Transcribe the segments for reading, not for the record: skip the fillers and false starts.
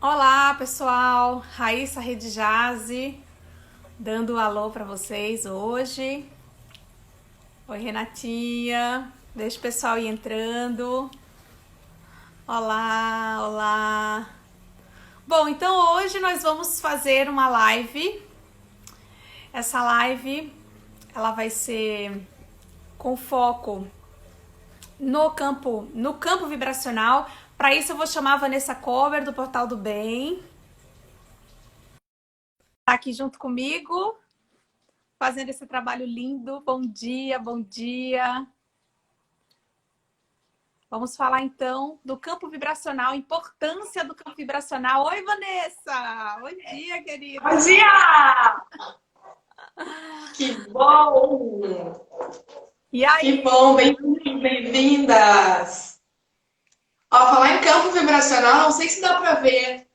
Olá, pessoal! Raíssa Rede Jazz, dando um alô para vocês hoje. Oi, Renatinha. Deixa o pessoal ir entrando. Olá, olá. Bom, então hoje nós vamos fazer uma live. Essa live, ela vai ser com foco no campo vibracional. Para isso eu vou chamar a Vanessa Cover do Portal do Bem. Tá aqui junto comigo, fazendo esse trabalho lindo. Bom dia, bom dia. Vamos falar então do campo vibracional, importância do campo vibracional. Oi, Vanessa! Bom dia, querida! Bom dia! Que bom! E aí? Que bom, bem-vindos, bem-vindas! Ó, falar em campo vibracional, não sei se dá para ver.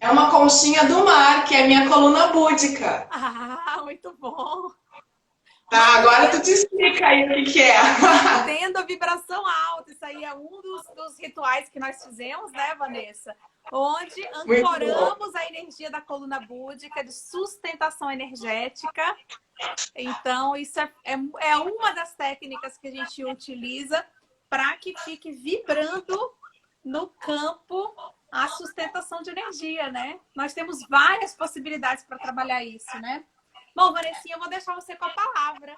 É uma conchinha do mar, que é a minha coluna búdica. Ah, muito bom! Tá, agora tu te explica aí o que é. Mantendo a vibração alta. Isso aí é um dos rituais que nós fizemos, né, Vanessa? Onde Muito bom. ancoramos a energia da coluna búdica de sustentação energética. Então, isso é uma das técnicas que a gente utiliza para que fique vibrando no campo a sustentação de energia, né? Nós temos várias possibilidades para trabalhar isso, né? Bom, Vanessinha, eu vou deixar você com a palavra.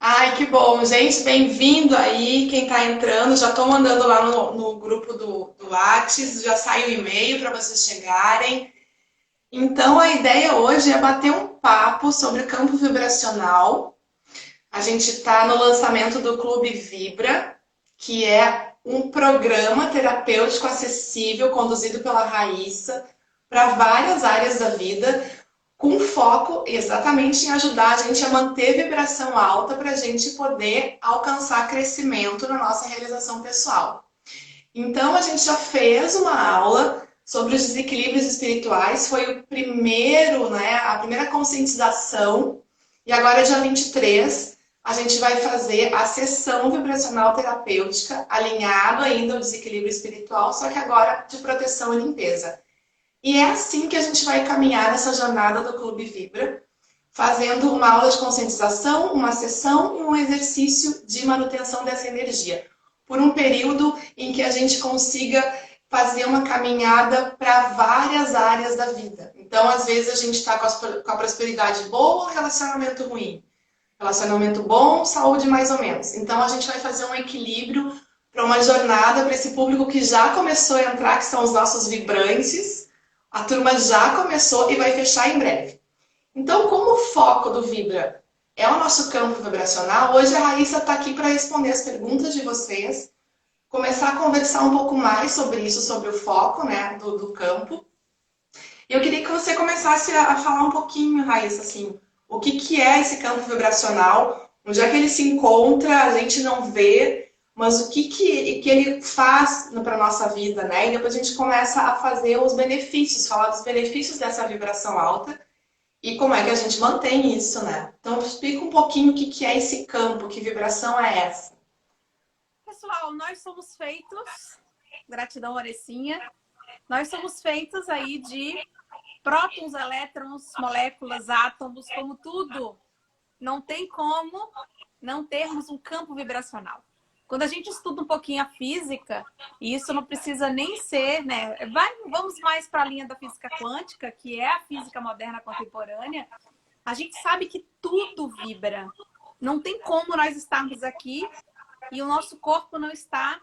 Ai, que bom, gente, bem-vindo aí, quem tá entrando, já tô mandando lá no grupo do Whats, já sai o e-mail para vocês chegarem. Então, a ideia hoje é bater um papo sobre campo vibracional. A gente está no lançamento do Clube Vibra, que é um programa terapêutico acessível, conduzido pela Raíssa, para várias áreas da vida, com foco exatamente em ajudar a gente a manter vibração alta para a gente poder alcançar crescimento na nossa realização pessoal. Então, a gente já fez uma aula sobre os desequilíbrios espirituais, foi o primeiro, né, a primeira conscientização, e agora, dia 23, a gente vai fazer a sessão vibracional terapêutica, alinhado ainda ao desequilíbrio espiritual, só que agora de proteção e limpeza. E é assim que a gente vai caminhar nessa jornada do Clube Vibra, fazendo uma aula de conscientização, uma sessão e um exercício de manutenção dessa energia, por um período em que a gente consiga fazer uma caminhada para várias áreas da vida. Então, às vezes, a gente está com a prosperidade boa, relacionamento ruim. Relacionamento bom, saúde mais ou menos. Então, a gente vai fazer um equilíbrio para uma jornada para esse público que já começou a entrar, que são os nossos vibrantes. A turma já começou e vai fechar em breve. Então, como o foco do Vibra é o nosso campo vibracional, hoje a Raíssa está aqui para responder as perguntas de vocês, começar a conversar um pouco mais sobre isso, sobre o foco, né, do campo. Eu queria que você começasse a falar um pouquinho, Raíssa, assim, o que é esse campo vibracional, onde é que ele se encontra, a gente não vê, mas o que ele faz para a nossa vida, né? E depois a gente começa a fazer os benefícios, falar dos benefícios dessa vibração alta e como é que a gente mantém isso, né? Então, explica um pouquinho o que é esse campo, que vibração é essa. Pessoal, nós somos feitos, gratidão, Vanessinha, nós somos feitos aí de prótons, elétrons, moléculas, átomos, como tudo. Não tem como não termos um campo vibracional. Quando a gente estuda um pouquinho a física, e isso não precisa nem ser, né? Vamos mais para a linha da física quântica, que é a física moderna contemporânea, a gente sabe que tudo vibra. Não tem como nós estarmos aqui e o nosso corpo não está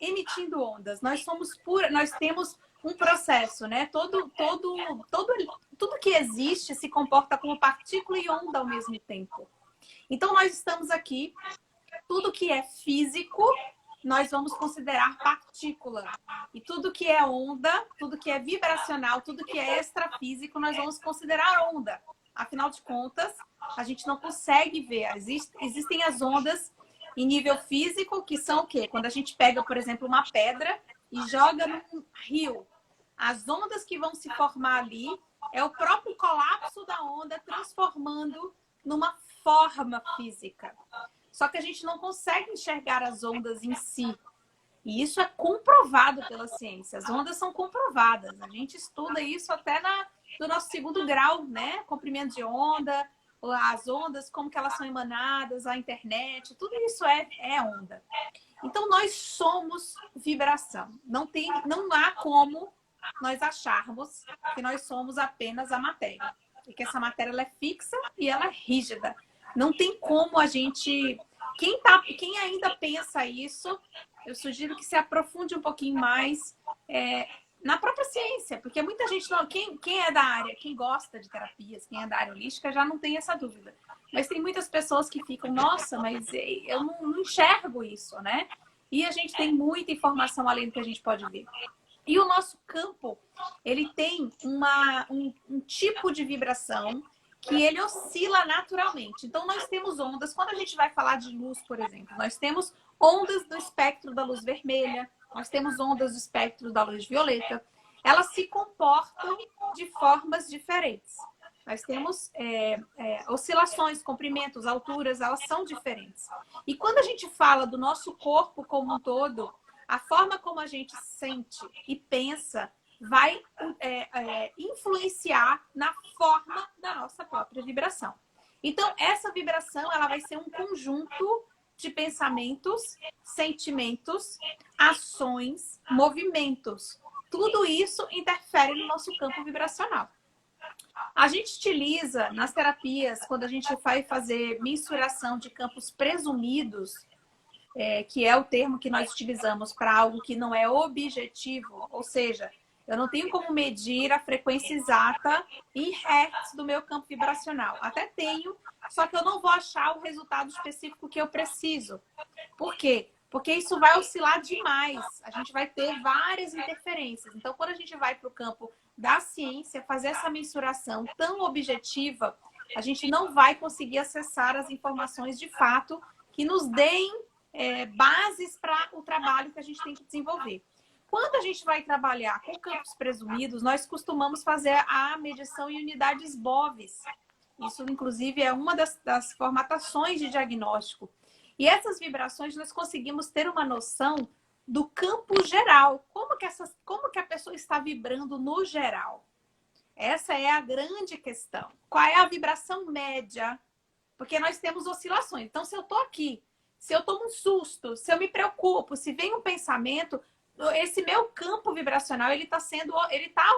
emitindo ondas. Nós somos pura, nós temos um processo, né? Tudo que existe se comporta como partícula e onda ao mesmo tempo. Então, nós estamos aqui, tudo que é físico, nós vamos considerar partícula. E tudo que é onda, tudo que é vibracional, tudo que é extrafísico, nós vamos considerar onda. Afinal de contas, a gente não consegue ver. Existem as ondas em nível físico, que são o quê? Quando a gente pega, por exemplo, uma pedra e joga num rio. As ondas que vão se formar ali é o próprio colapso da onda transformando numa forma física. Só que a gente não consegue enxergar as ondas em si. E isso é comprovado pela ciência. As ondas são comprovadas. A gente estuda isso até no nosso segundo grau, né? Comprimento de onda, as ondas, como que elas são emanadas, a internet, tudo isso é onda. Então, nós somos vibração. Não há como nós acharmos que nós somos apenas a matéria. E que essa matéria ela é fixa e ela é rígida. Não tem como a gente... Quem ainda pensa isso, eu sugiro que se aprofunde um pouquinho mais na própria ciência. Porque muita gente... Quem é da área, quem gosta de terapias, quem é da área holística, já não tem essa dúvida. Mas tem muitas pessoas que ficam, nossa, mas eu não enxergo isso, né? E a gente tem muita informação além do que a gente pode ver. E o nosso campo, ele tem um tipo de vibração que ele oscila naturalmente. Então, nós temos ondas. Quando a gente vai falar de luz, por exemplo, nós temos ondas do espectro da luz vermelha, nós temos ondas do espectro da luz violeta. Elas se comportam de formas diferentes. Nós temos oscilações, comprimentos, alturas, elas são diferentes. E quando a gente fala do nosso corpo como um todo, a forma como a gente sente e pensa vai influenciar na forma da nossa própria vibração. Então, essa vibração ela vai ser um conjunto de pensamentos, sentimentos, ações, movimentos. Tudo isso interfere no nosso campo vibracional. A gente utiliza nas terapias, quando a gente vai fazer mensuração de campos presumidos, que é o termo que nós utilizamos para algo que não é objetivo, ou seja, eu não tenho como medir a frequência exata em hertz do meu campo vibracional. Até tenho, só que eu não vou achar o resultado específico que eu preciso. Por quê? Porque isso vai oscilar demais. A gente vai ter várias interferências. Então, quando a gente vai para o campo da ciência, fazer essa mensuração tão objetiva, a gente não vai conseguir acessar as informações de fato que nos deem bases para o trabalho que a gente tem que desenvolver. Quando a gente vai trabalhar com campos presumidos, nós costumamos fazer a medição em unidades BOVs. Isso, inclusive, é uma das formatações de diagnóstico. E essas vibrações, nós conseguimos ter uma noção do campo geral. Como que a pessoa está vibrando no geral? Essa é a grande questão. Qual é a vibração média? Porque nós temos oscilações. Então, se eu estou aqui, se eu tomo um susto, se eu me preocupo, se vem um pensamento, esse meu campo vibracional, ele está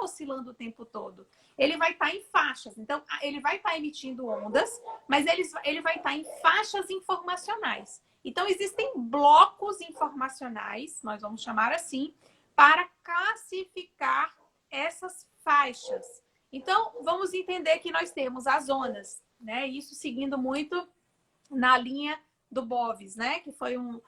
oscilando o tempo todo. Ele vai estar em faixas. Então, ele vai estar emitindo ondas, mas ele vai estar em faixas informacionais. Então, existem blocos informacionais, nós vamos chamar assim, para classificar essas faixas. Então, vamos entender que nós temos as zonas, né? Isso seguindo muito na linha do Bovis, né? Que foi um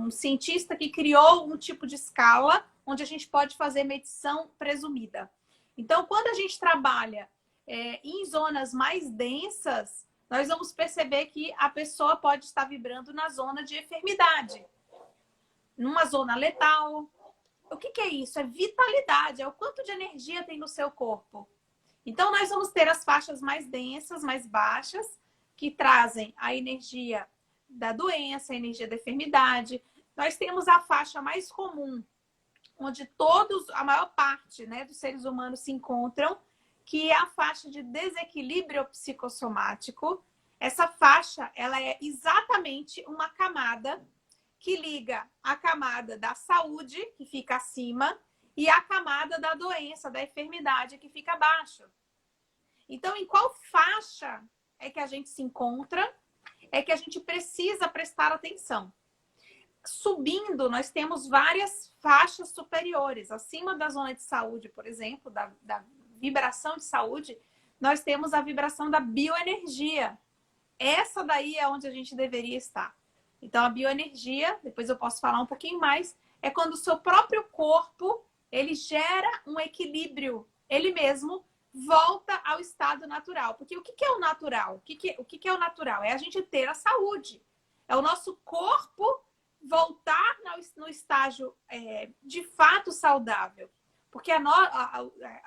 cientista que criou um tipo de escala onde a gente pode fazer medição presumida. Então, quando a gente trabalha em zonas mais densas, nós vamos perceber que a pessoa pode estar vibrando na zona de enfermidade, numa zona letal. O que é isso? É vitalidade, é o quanto de energia tem no seu corpo. Então, nós vamos ter as faixas mais densas, mais baixas, que trazem a energia da doença, a energia da enfermidade. Nós temos a faixa mais comum, onde a maior parte, né, dos seres humanos se encontram, que é a faixa de desequilíbrio psicossomático. Essa faixa, ela é exatamente uma camada que liga a camada da saúde, que fica acima, e a camada da doença, da enfermidade, que fica abaixo. Então, em qual faixa é que a gente se encontra? É que a gente precisa prestar atenção. Subindo, nós temos várias faixas superiores. Acima da zona de saúde, por exemplo, da vibração de saúde, nós temos a vibração da bioenergia. Essa daí é onde a gente deveria estar. Então, a bioenergia, depois eu posso falar um pouquinho mais, é quando o seu próprio corpo, ele gera um equilíbrio, ele mesmo volta ao estado natural. Porque o que é o natural? O que é o natural? É a gente ter a saúde. É o nosso corpo voltar no estágio de fato saudável. Porque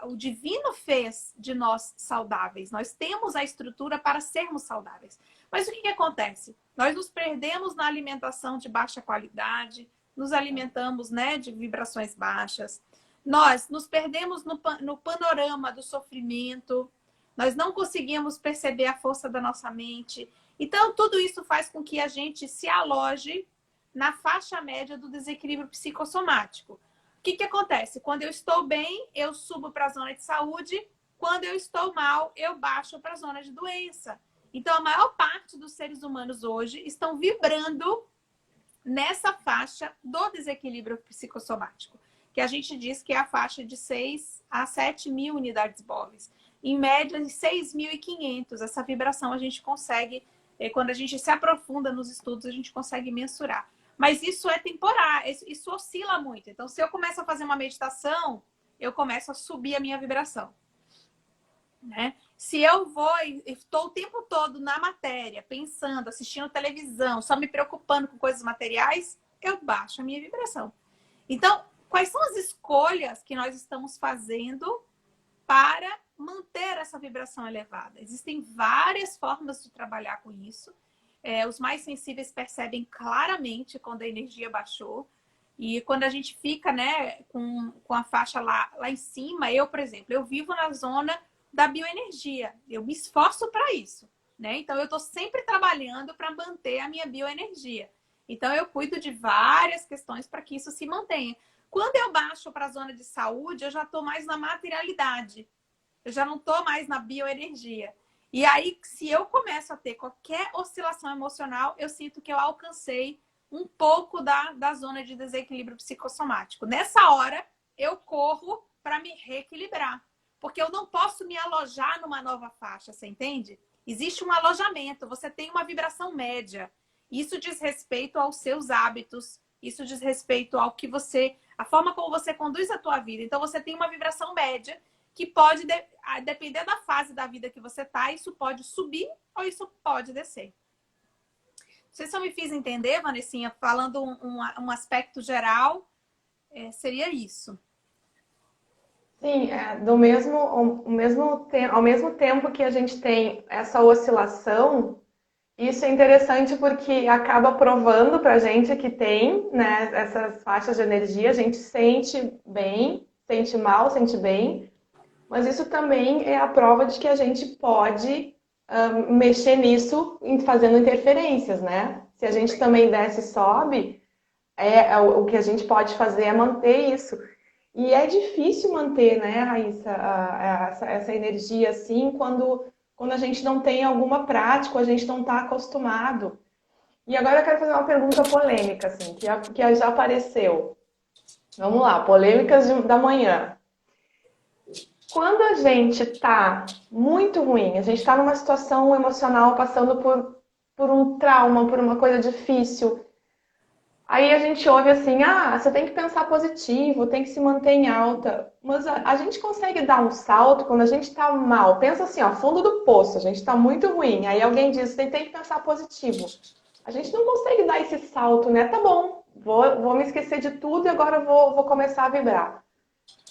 o divino fez de nós saudáveis. Nós temos a estrutura para sermos saudáveis. Mas o que acontece? Nós nos perdemos na alimentação de baixa qualidade, nos alimentamos, né, de vibrações baixas. Nós nos perdemos no panorama do sofrimento. Nós não conseguimos perceber a força da nossa mente. Então, tudo isso faz com que a gente se aloje na faixa média do desequilíbrio psicossomático. O que acontece? Quando eu estou bem, eu subo para a zona de saúde. Quando eu estou mal, eu baixo para a zona de doença. Então, a maior parte dos seres humanos hoje estão vibrando nessa faixa do desequilíbrio psicossomático, que a gente diz que é a faixa de 6 a 7 mil unidades Bovis. Em média, 6.500. Essa vibração a gente consegue, quando a gente se aprofunda nos estudos, a gente consegue mensurar. Mas isso é temporário, isso oscila muito. Então, se eu começo a fazer uma meditação, eu começo a subir a minha vibração, né? Se eu estou o tempo todo na matéria, pensando, assistindo televisão, só me preocupando com coisas materiais, eu baixo a minha vibração. Então, quais são as escolhas que nós estamos fazendo para manter essa vibração elevada? Existem várias formas de trabalhar com isso. Os mais sensíveis percebem claramente quando a energia baixou. E quando a gente fica, né, com a faixa lá em cima, eu, por exemplo, eu vivo na zona da bioenergia. Eu me esforço para isso, né? Então, eu estou sempre trabalhando para manter a minha bioenergia. Então, eu cuido de várias questões para que isso se mantenha. Quando eu baixo para a zona de saúde, eu já estou mais na materialidade. Eu já não estou mais na bioenergia. E aí, se eu começo a ter qualquer oscilação emocional, eu sinto que eu alcancei um pouco da zona de desequilíbrio psicossomático. Nessa hora, eu corro para me reequilibrar. Porque eu não posso me alojar numa nova faixa, você entende? Existe um alojamento, você tem uma vibração média. Isso diz respeito aos seus hábitos, isso diz respeito ao que a forma como você conduz a tua vida. Então, você tem uma vibração média que pode, depender da fase da vida que você está, isso pode subir ou isso pode descer. Não sei se eu me fiz entender, Vanessinha, falando um aspecto geral, seria isso. Sim, ao mesmo tempo que a gente tem essa oscilação, isso é interessante porque acaba provando para a gente que tem, né, essas faixas de energia, a gente sente bem, sente mal, sente bem, mas isso também é a prova de que a gente pode mexer nisso fazendo interferências, né? Se a gente também desce e sobe, o que a gente pode fazer é manter isso. E é difícil manter, né, Raíssa, essa energia assim, quando a gente não tem alguma prática, a gente não está acostumado. E agora eu quero fazer uma pergunta polêmica, assim, que já apareceu. Vamos lá, polêmicas da manhã. Quando a gente está muito ruim, a gente está numa situação emocional, passando por um trauma, por uma coisa difícil, aí a gente ouve assim, você tem que pensar positivo, tem que se manter em alta. Mas a gente consegue dar um salto quando a gente tá mal. Pensa assim, ó, fundo do poço, a gente tá muito ruim. Aí alguém diz, você tem que pensar positivo. A gente não consegue dar esse salto, né? Tá bom, vou me esquecer de tudo e agora vou começar a vibrar.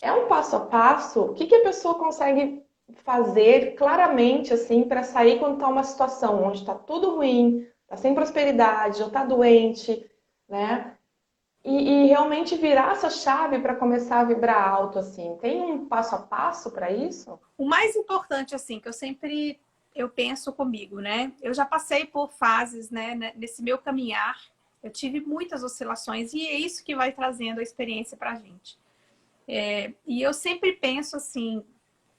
É um passo a passo. O que a pessoa consegue fazer claramente, assim, para sair quando tá uma situação onde tá tudo ruim, tá sem prosperidade, ou tá doente, né? E realmente virar essa chave para começar a vibrar alto, assim. Tem um passo a passo para isso? O mais importante, assim, que eu penso comigo, né? Eu já passei por fases, né, nesse meu caminhar. Eu tive muitas oscilações e é isso que vai trazendo a experiência para a gente. E eu sempre penso assim,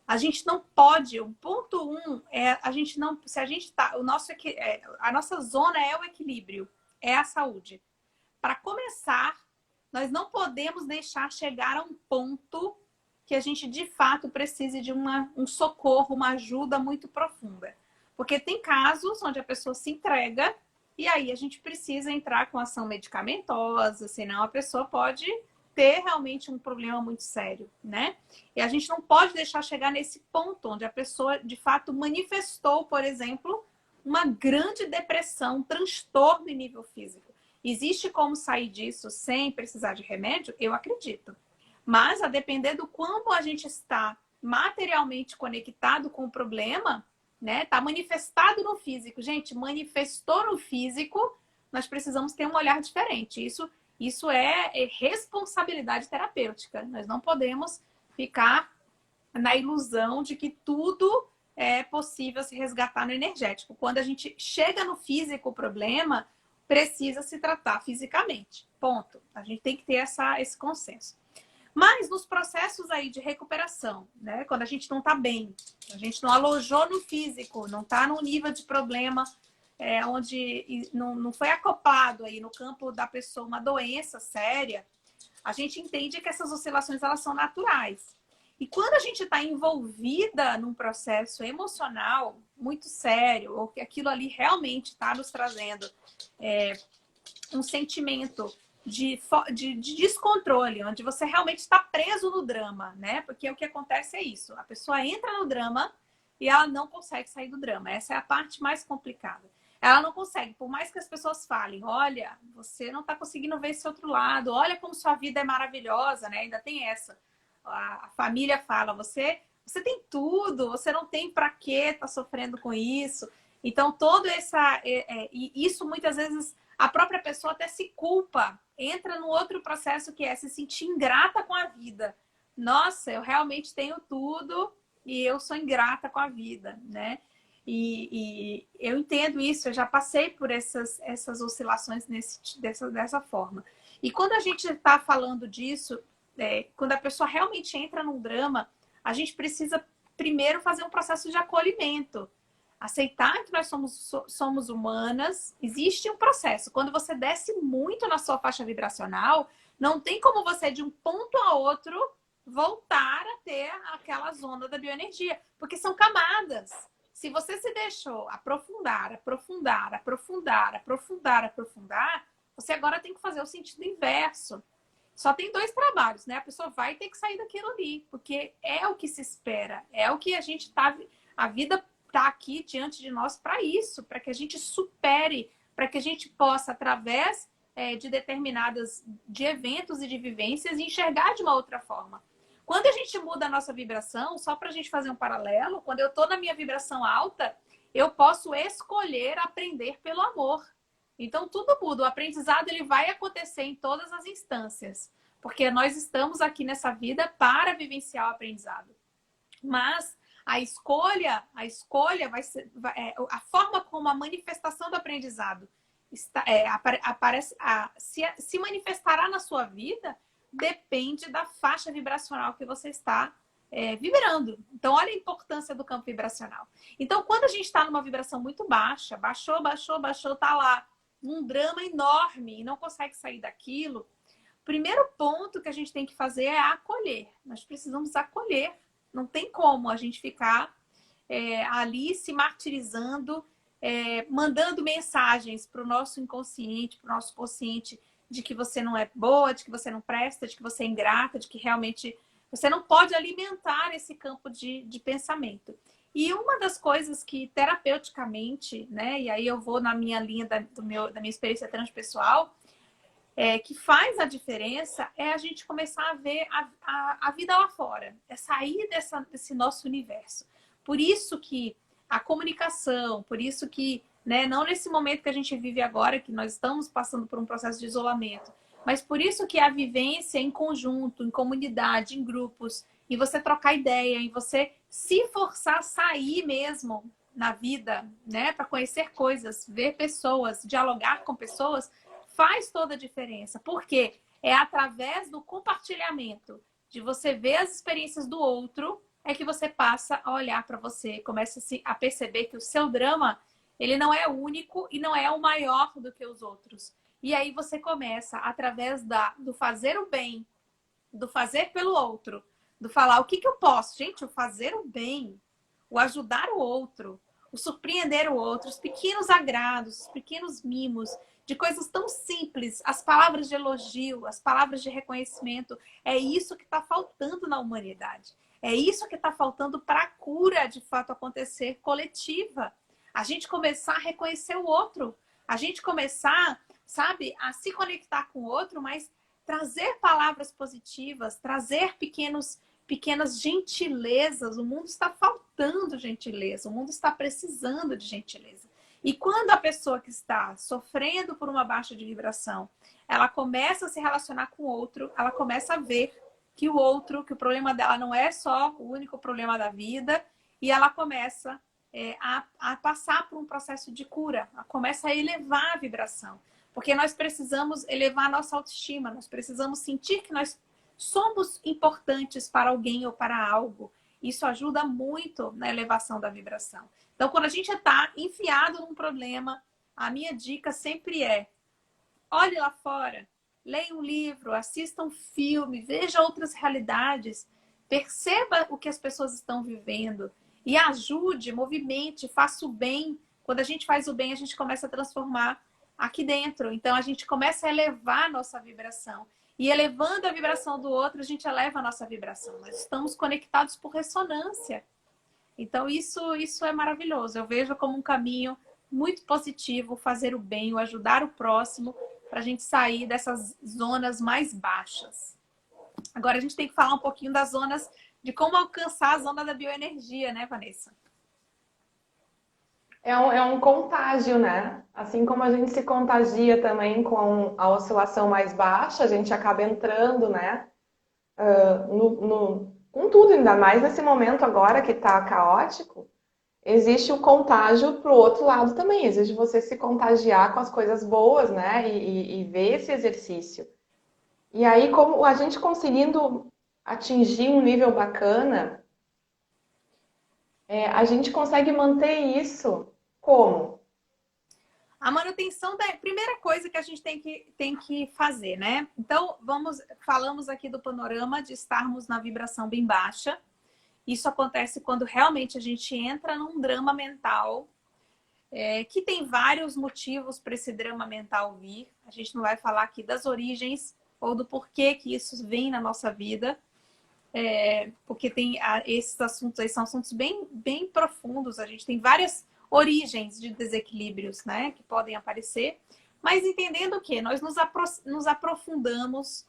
a gente não pode, o ponto 1 é a gente não, se a gente tá, a nossa zona é o equilíbrio, é a saúde. Para começar, nós não podemos deixar chegar a um ponto que a gente, de fato, precise de um socorro, uma ajuda muito profunda. Porque tem casos onde a pessoa se entrega e aí a gente precisa entrar com ação medicamentosa, senão a pessoa pode ter realmente um problema muito sério, né? E a gente não pode deixar chegar nesse ponto onde a pessoa, de fato, manifestou, por exemplo, uma grande depressão, um transtorno em nível físico. Existe como sair disso sem precisar de remédio? Eu acredito. Mas, a depender do quanto a gente está materialmente conectado com o problema, né? Está manifestado no físico. Gente, manifestou no físico, nós precisamos ter um olhar diferente. Isso Isso é responsabilidade terapêutica. Nós não podemos ficar na ilusão de que tudo é possível se resgatar no energético. Quando a gente chega no físico, o problema precisa se tratar fisicamente. Ponto. A gente tem que ter esse consenso. Mas nos processos aí de recuperação, né? Quando a gente não está bem, a gente não alojou no físico, não está num nível de problema onde não foi acoplado aí no campo da pessoa uma doença séria, a gente entende que essas oscilações elas são naturais. E quando a gente está envolvida num processo emocional muito sério, ou que aquilo ali realmente está nos trazendo um sentimento de descontrole, onde você realmente está preso no drama, né? Porque o que acontece é isso. A pessoa entra no drama e ela não consegue sair do drama. Essa é a parte mais complicada. Ela não consegue, por mais que as pessoas falem, olha, você não está conseguindo ver esse outro lado, olha como sua vida é maravilhosa, né? Ainda tem essa. A família fala, você tem tudo, você não tem para que estar sofrendo com isso. Então, todo e isso muitas vezes a própria pessoa até se culpa, entra no outro processo que é se sentir ingrata com a vida. Nossa, eu realmente tenho tudo e eu sou ingrata com a vida, né? E eu entendo isso, eu já passei por essas oscilações dessa forma. E quando a gente está falando disso, quando a pessoa realmente entra num drama, a gente precisa primeiro fazer um processo de acolhimento. Aceitar que nós somos humanas, existe um processo. Quando você desce muito na sua faixa vibracional, não tem como você, de um ponto a outro, voltar a ter aquela zona da bioenergia, porque são camadas. Se você se deixou aprofundar, você agora tem que fazer o sentido inverso. Só tem 2 trabalhos, né? A pessoa vai ter que sair daquilo ali, porque é o que se espera, é o que a gente tá... A vida está aqui diante de nós para isso, para que a gente supere, para que a gente possa, através de eventos e de vivências, enxergar de uma outra forma. Quando a gente muda a nossa vibração, só para a gente fazer um paralelo, quando eu estou na minha vibração alta, eu posso escolher aprender pelo amor. Então, tudo muda. O aprendizado ele vai acontecer em todas as instâncias, porque nós estamos aqui nessa vida para vivenciar o aprendizado. Mas a escolha vai ser... a forma como a manifestação do aprendizado se manifestará na sua vida depende da faixa vibracional que você está vibrando. Então, olha a importância do campo vibracional. Então, quando a gente está numa vibração muito baixa, baixou, tá lá, um drama enorme e não consegue sair daquilo, o primeiro ponto que a gente tem que fazer é acolher. Nós precisamos acolher. Não tem como a gente ficar ali se martirizando, mandando mensagens para o nosso inconsciente, para o nosso consciente, de que você não é boa, de que você não presta, de que você é ingrata, de que realmente você não pode alimentar esse campo de pensamento. E uma das coisas que terapeuticamente, né, e aí eu vou na minha linha da minha experiência transpessoal, que faz a diferença é a gente começar a ver a vida lá fora, é sair desse nosso universo. Por isso que a comunicação, por isso que, né, não nesse momento que a gente vive agora, que nós estamos passando por um processo de isolamento, mas por isso que a vivência em conjunto, em comunidade, em grupos, e você trocar ideia, e você se forçar a sair mesmo na vida, né, para conhecer coisas, ver pessoas, dialogar com pessoas, faz toda a diferença. Porque é através do compartilhamento, de você ver as experiências do outro, é que você passa a olhar para você, começa a perceber que o seu drama, ele não é único e não é o maior do que os outros. E aí você começa, através do fazer o bem, do fazer pelo outro, do falar o que eu posso. Gente, o fazer o bem, o ajudar o outro, o surpreender o outro, os pequenos agrados, os pequenos mimos, de coisas tão simples, as palavras de elogio, as palavras de reconhecimento, é isso que está faltando na humanidade. É isso que está faltando para a cura, de fato, acontecer coletiva. A gente começar a reconhecer o outro. A gente começar, sabe, a se conectar com o outro, mas trazer palavras positivas, trazer pequenas gentilezas. O mundo está faltando gentileza. O mundo está precisando de gentileza. E quando a pessoa que está sofrendo por uma baixa de vibração, ela começa a se relacionar com o outro, ela começa a ver que o outro, que o problema dela não é só o único problema da vida, e ela começa a passar por um processo de cura, ela começa a elevar a vibração. Porque nós precisamos elevar a nossa autoestima, nós precisamos sentir que nós somos importantes para alguém ou para algo. Isso ajuda muito na elevação da vibração. Então, quando a gente está enfiado num problema, a minha dica sempre é: olhe lá fora, leia um livro, assista um filme, veja outras realidades, perceba o que as pessoas estão vivendo e ajude, movimente, faça o bem. Quando a gente faz o bem, a gente começa a transformar aqui dentro. Então, a gente começa a elevar a nossa vibração. E elevando a vibração do outro, a gente eleva a nossa vibração. Nós estamos conectados por ressonância. Então, isso é maravilhoso. Eu vejo como um caminho muito positivo fazer o bem, o ajudar o próximo, para a gente sair dessas zonas mais baixas. Agora, a gente tem que falar um pouquinho das zonas, de como alcançar a zona da bioenergia, né, Vanessa? É um contágio, né? Assim como a gente se contagia também com a oscilação mais baixa, a gente acaba entrando, né? Com tudo, ainda mais nesse momento agora que tá caótico, existe o contágio pro outro lado também. Existe você se contagiar com as coisas boas, né? E ver esse exercício. E aí, como a gente conseguindo atingir um nível bacana, a gente consegue manter isso como? A manutenção da primeira coisa que a gente tem que fazer, né? Então, falamos aqui do panorama de estarmos na vibração bem baixa. Isso acontece quando realmente a gente entra num drama mental, que tem vários motivos para esse drama mental vir. A gente não vai falar aqui das origens ou do porquê que isso vem na nossa vida, porque tem esses assuntos aí são assuntos bem, bem profundos. A gente tem várias origens de desequilíbrios, né, que podem aparecer, mas entendendo que nós nos aprofundamos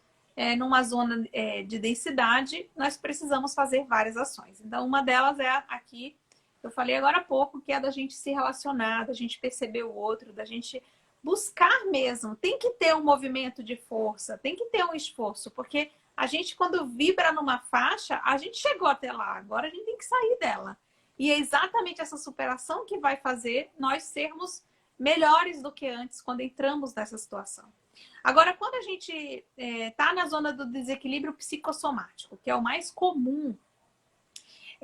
numa zona de densidade, nós precisamos fazer várias ações. Então, uma delas é aqui, eu falei agora há pouco, que é da gente se relacionar, da gente perceber o outro, da gente buscar mesmo. Tem que ter um movimento de força, tem que ter um esforço, porque a gente, quando vibra numa faixa, a gente chegou até lá, agora a gente tem que sair dela. E é exatamente essa superação que vai fazer nós sermos melhores do que antes quando entramos nessa situação. Agora, quando a gente está na zona do desequilíbrio psicossomático, que é o mais comum,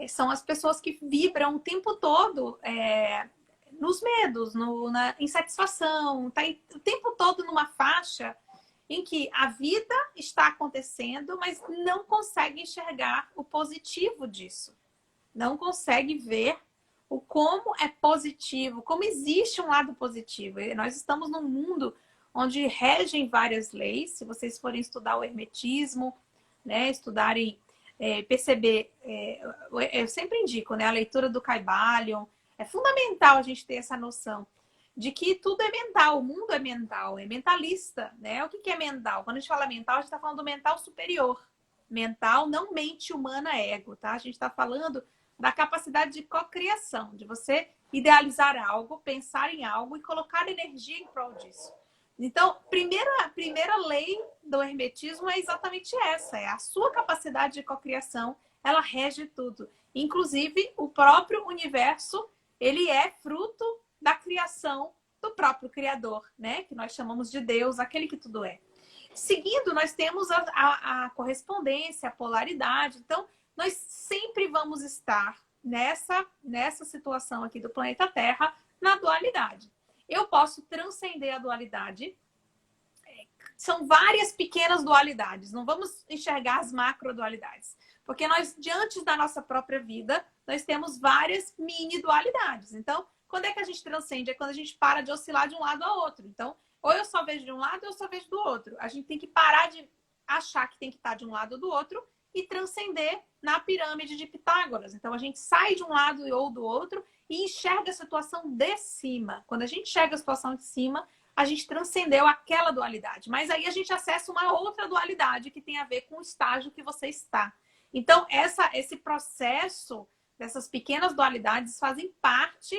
são as pessoas que vibram o tempo todo nos medos, na insatisfação, tá o tempo todo numa faixa em que a vida está acontecendo, mas não consegue enxergar o positivo disso. Não consegue ver o como é positivo, como existe um lado positivo. E nós estamos num mundo onde regem várias leis. Se vocês forem estudar o hermetismo, né, estudarem, perceber, eu sempre indico, né, a leitura do Kybalion. É fundamental a gente ter essa noção de que tudo é mental, o mundo é mental, é mentalista, né? O que é mental? Quando a gente fala mental, a gente está falando do mental superior. Mental, não mente humana, ego, tá? A gente está falando da capacidade de cocriação, de você idealizar algo, pensar em algo e colocar energia em prol disso. Então, a primeira lei do hermetismo é exatamente essa, é a sua capacidade de cocriação, ela rege tudo. Inclusive, o próprio universo, ele é fruto da criação do próprio Criador, né? Que nós chamamos de Deus, aquele que tudo é. Seguindo, nós temos a correspondência, a polaridade. Então, nós sempre vamos estar nessa situação aqui do planeta Terra, na dualidade. Eu posso transcender a dualidade. São várias pequenas dualidades. Não vamos enxergar as macrodualidades. Porque nós, diante da nossa própria vida, nós temos várias mini dualidades. Então, quando é que a gente transcende? É quando a gente para de oscilar de um lado a outro. Então, ou eu só vejo de um lado, ou eu só vejo do outro. A gente tem que parar de achar que tem que estar de um lado ou do outro e transcender na pirâmide de Pitágoras. Então, a gente sai de um lado ou do outro e enxerga a situação de cima. Quando a gente enxerga a situação de cima, a gente transcendeu aquela dualidade. Mas aí a gente acessa uma outra dualidade que tem a ver com o estágio que você está. Então, esse processo dessas pequenas dualidades fazem parte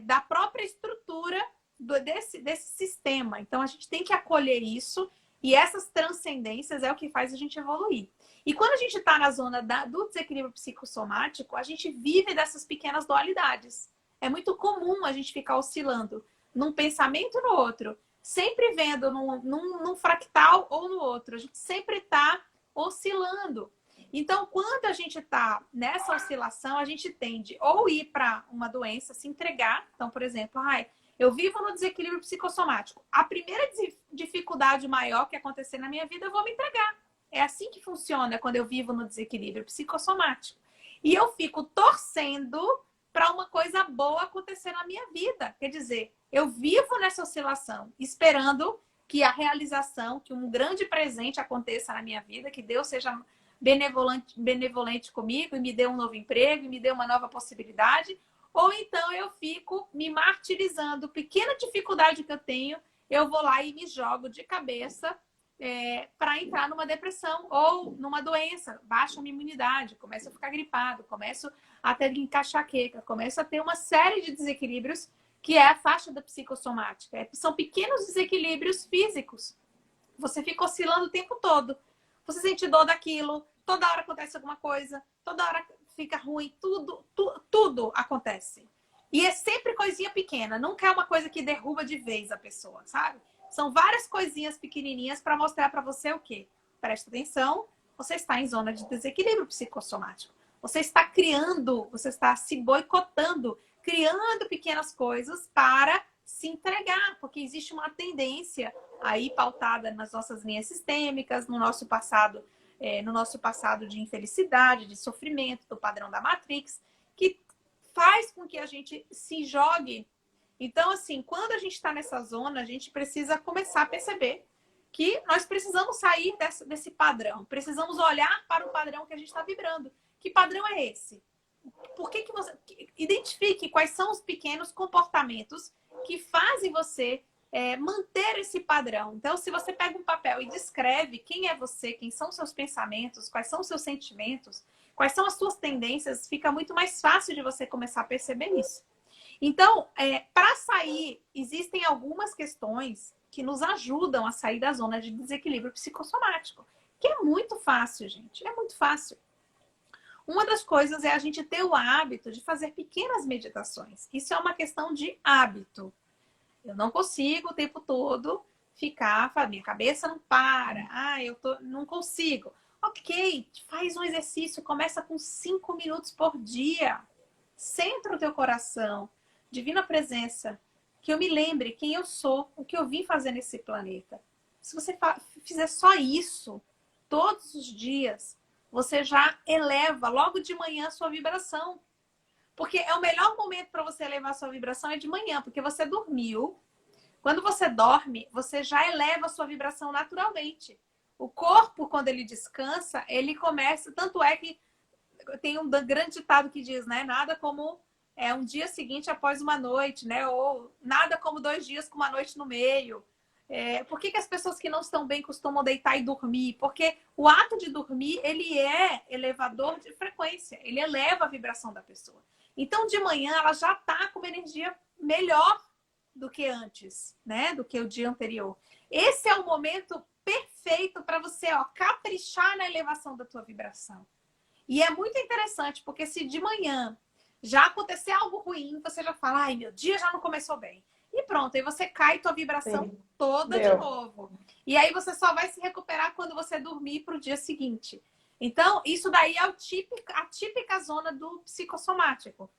da própria estrutura desse sistema. Então, a gente tem que acolher isso, e essas transcendências é o que faz a gente evoluir. E quando a gente está na zona do desequilíbrio psicossomático, a gente vive dessas pequenas dualidades. É muito comum a gente ficar oscilando num pensamento e no outro, sempre vendo num fractal ou no outro. A gente sempre está oscilando. Então, quando a gente está nessa oscilação, a gente tende ou ir para uma doença, se entregar. Então, por exemplo, eu vivo no desequilíbrio psicossomático. A primeira dificuldade maior que acontecer na minha vida, eu vou me entregar. É assim que funciona quando eu vivo no desequilíbrio psicossomático. E eu fico torcendo para uma coisa boa acontecer na minha vida. Quer dizer, eu vivo nessa oscilação, esperando que a realização, que um grande presente aconteça na minha vida, que Deus seja benevolente comigo e me dê um novo emprego, e me dê uma nova possibilidade. Ou então eu fico me martirizando. Pequena dificuldade que eu tenho, eu vou lá e me jogo de cabeça para entrar numa depressão ou numa doença. Baixa a minha imunidade, começo a ficar gripado, começo a ter enxaqueca, começo a ter uma série de desequilíbrios que é a faixa da psicossomática. São pequenos desequilíbrios físicos. Você fica oscilando o tempo todo. Você sente dor daquilo, toda hora acontece alguma coisa, toda hora fica ruim, tudo acontece. E é sempre coisinha pequena, nunca é uma coisa que derruba de vez a pessoa, sabe? São várias coisinhas pequenininhas para mostrar para você o quê? Presta atenção, você está em zona de desequilíbrio psicossomático. Você está criando, você está se boicotando, criando pequenas coisas para se entregar, porque existe uma tendência aí pautada nas nossas linhas sistêmicas, no nosso passado de infelicidade, de sofrimento, do padrão da Matrix, que faz com que a gente se jogue. Então, assim, quando a gente está nessa zona, a gente precisa começar a perceber que nós precisamos sair desse padrão. Precisamos olhar para o padrão que a gente está vibrando. Que padrão é esse? Por que você... Identifique quais são os pequenos comportamentos que fazem você manter esse padrão. Então, se você pega um papel e descreve quem é você, quem são os seus pensamentos, quais são os seus sentimentos, quais são as suas tendências, fica muito mais fácil de você começar a perceber isso. Então, para sair, existem algumas questões que nos ajudam a sair da zona de desequilíbrio psicossomático, que é muito fácil, gente, é muito fácil. Uma das coisas é a gente ter o hábito de fazer pequenas meditações. Isso é uma questão de hábito. Eu não consigo o tempo todo ficar, minha cabeça não para, não consigo. Ok, faz um exercício, começa com 5 minutos por dia. Centra o teu coração, divina presença, que eu me lembre quem eu sou, o que eu vim fazer nesse planeta. Se você fizer só isso todos os dias, você já eleva logo de manhã a sua vibração. Porque é o melhor momento para você elevar a sua vibração é de manhã, porque você dormiu. Quando você dorme, você já eleva a sua vibração naturalmente. O corpo, quando ele descansa, ele começa... Tanto é que tem um grande ditado que diz, né? Nada como um dia seguinte após uma noite, né? Ou nada como 2 dias com uma noite no meio. Por que as pessoas que não estão bem costumam deitar e dormir? Porque o ato de dormir, ele é elevador de frequência. Ele eleva a vibração da pessoa. Então, de manhã, ela já está com uma energia melhor do que antes, né? Do que o dia anterior. Esse é o momento perfeito para você, caprichar na elevação da tua vibração. E é muito interessante, porque se de manhã já acontecer algo ruim, você já fala, ai, meu dia já não começou bem. E pronto, aí você cai tua vibração toda de novo. E aí você só vai se recuperar quando você dormir para o dia seguinte. Então, isso daí é a típica zona do psicossomático.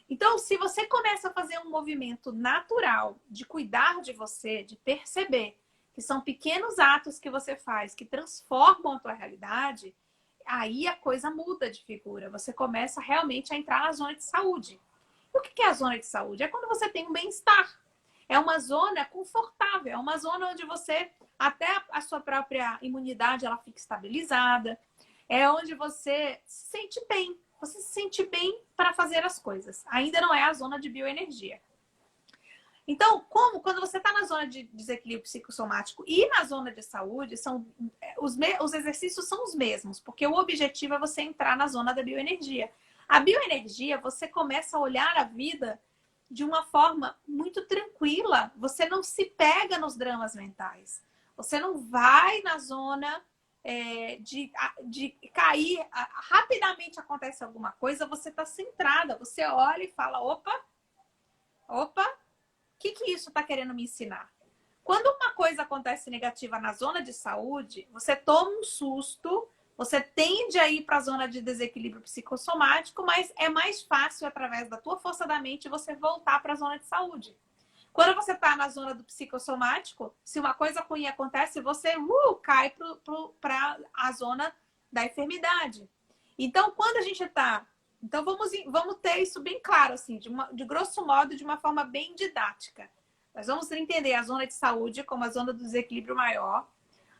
Então, se você começa a fazer um movimento natural de cuidar de você, de perceber que são pequenos atos que você faz que transformam a tua realidade, aí a coisa muda de figura. Você começa realmente a entrar na zona de saúde. O que é a zona de saúde? É quando você tem um bem-estar. É uma zona confortável, é uma zona onde você, até a sua própria imunidade, ela fica estabilizada. É onde você se sente bem. Você se sente bem para fazer as coisas. Ainda não é a zona de bioenergia. Então, quando você está na zona de desequilíbrio psicossomático e na zona de saúde, os exercícios são os mesmos, porque o objetivo é você entrar na zona da bioenergia. A bioenergia, você começa a olhar a vida de uma forma muito tranquila. Você não se pega nos dramas mentais. Você não vai na zona de cair. Rapidamente acontece alguma coisa, você está centrada. Você olha e fala, opa, o que isso está querendo me ensinar? Quando uma coisa acontece negativa na zona de saúde, você toma um susto, você tende a ir para a zona de desequilíbrio psicossomático, mas é mais fácil, através da tua força da mente, você voltar para a zona de saúde. Quando você está na zona do psicossomático, se uma coisa ruim acontece, você cai para a zona da enfermidade. Então, quando a gente está... Então, vamos ter isso bem claro, assim, de grosso modo, de uma forma bem didática. Nós vamos entender a zona de saúde como a zona do desequilíbrio maior,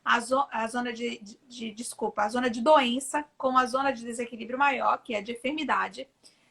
a zona a zona de doença como a zona de desequilíbrio maior, que é de enfermidade.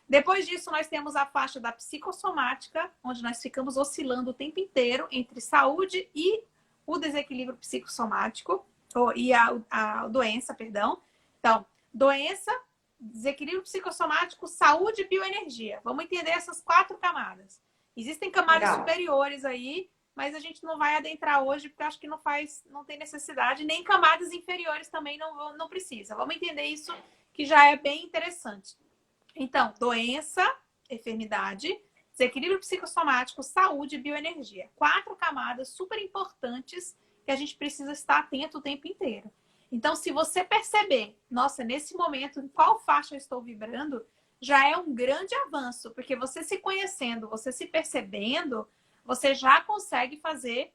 Depois disso, nós temos a faixa da psicossomática, onde nós ficamos oscilando o tempo inteiro entre saúde e o desequilíbrio psicossomático, e a doença, perdão. Então, doença, desequilíbrio psicossomático, saúde e bioenergia. Vamos entender essas 4 camadas. Existem camadas superiores aí, mas a gente não vai adentrar hoje, porque acho que não tem necessidade, nem camadas inferiores também não precisa. Vamos entender isso, que já é bem interessante. Então, doença, enfermidade, desequilíbrio psicossomático, saúde e bioenergia. 4 camadas super importantes que a gente precisa estar atento o tempo inteiro. Então, se você perceber, nossa, nesse momento, em qual faixa eu estou vibrando, já é um grande avanço, porque você se conhecendo, você se percebendo, você já consegue fazer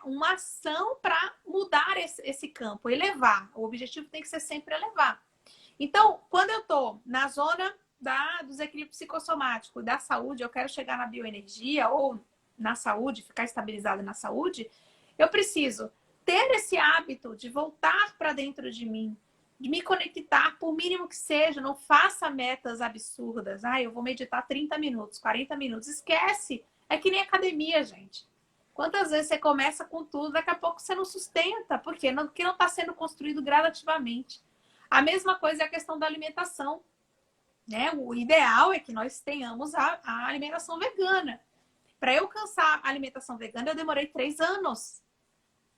uma ação para mudar esse campo, elevar. O objetivo tem que ser sempre elevar. Então, quando eu estou na zona do desequilíbrio psicossomático, da saúde, eu quero chegar na bioenergia ou na saúde, ficar estabilizada na saúde, eu preciso ter esse hábito de voltar para dentro de mim, de me conectar, por mínimo que seja, não faça metas absurdas. Eu vou meditar 30 minutos, 40 minutos. Esquece! É que nem academia, gente. Quantas vezes você começa com tudo, daqui a pouco você não sustenta. Por quê? Porque não está sendo construído gradativamente. A mesma coisa é a questão da alimentação, né? O ideal é que nós tenhamos a alimentação vegana. Para eu alcançar a alimentação vegana, eu demorei 3 anos.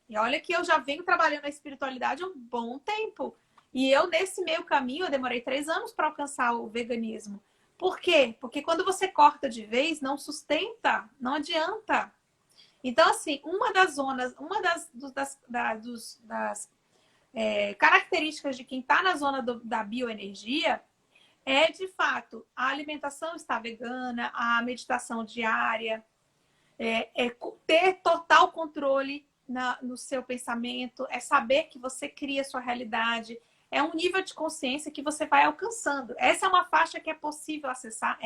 E olha que eu já venho trabalhando a espiritualidade há um bom tempo. E eu, nesse meio caminho, eu demorei 3 anos para alcançar o veganismo. Por quê? Porque quando você corta de vez, não sustenta, não adianta. Então, assim, uma das características de quem está na zona da bioenergia é, de fato, a alimentação estar vegana, a meditação diária, ter total controle no seu pensamento, é saber que você cria a sua realidade, é um nível de consciência que você vai alcançando. Essa é uma faixa que é possível acessar,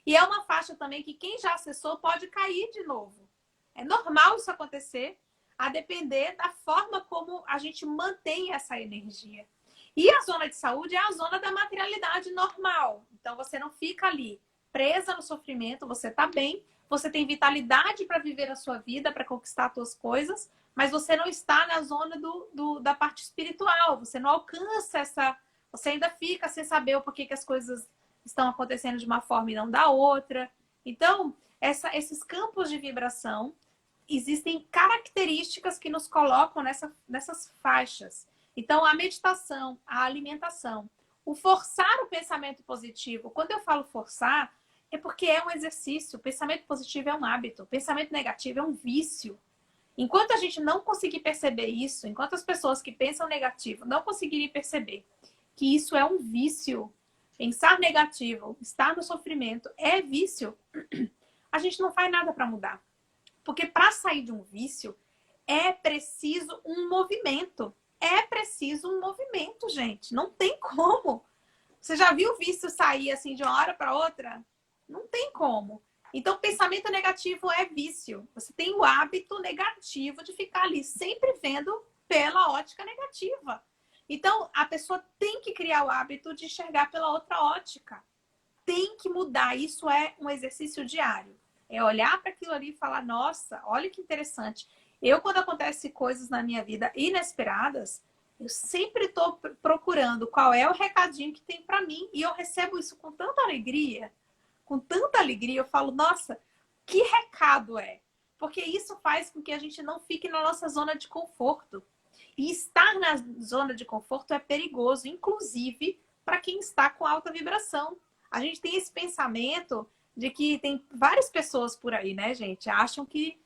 e é uma faixa também que quem já acessou pode cair de novo. É normal isso acontecer, a depender da forma como a gente mantém essa energia. E a zona de saúde é a zona da materialidade normal. Então, você não fica ali presa no sofrimento, você está bem, você tem vitalidade para viver a sua vida, para conquistar as suas coisas, mas você não está na zona da parte espiritual, você não alcança essa... Você ainda fica sem saber o porquê que as coisas estão acontecendo de uma forma e não da outra. Então, esses campos de vibração, existem características que nos colocam nessas faixas. Então, a meditação, a alimentação, o forçar o pensamento positivo. Quando eu falo forçar, é porque é um exercício. O pensamento positivo é um hábito. O pensamento negativo é um vício. Enquanto a gente não conseguir perceber isso, enquanto as pessoas que pensam negativo não conseguirem perceber que isso é um vício, pensar negativo, estar no sofrimento é vício, a gente não faz nada para mudar. Porque para sair de um vício, é preciso um movimento. É preciso um movimento, gente. Não tem como. Você já viu o vício sair assim de uma hora para outra? Não tem como. Então, pensamento negativo é vício. Você tem o hábito negativo de ficar ali sempre vendo pela ótica negativa. Então, a pessoa tem que criar o hábito de enxergar pela outra ótica. Tem que mudar. Isso é um exercício diário. É olhar para aquilo ali e falar, nossa, olha que interessante. Eu, quando acontecem coisas na minha vida inesperadas, eu sempre estou procurando qual é o recadinho que tem para mim. E eu recebo isso com tanta alegria, com tanta alegria. Eu falo, nossa, que recado é? Porque isso faz com que a gente não fique na nossa zona de conforto. E estar na zona de conforto é perigoso, inclusive para quem está com alta vibração. A gente tem esse pensamento de que tem várias pessoas por aí, né, gente? Acham que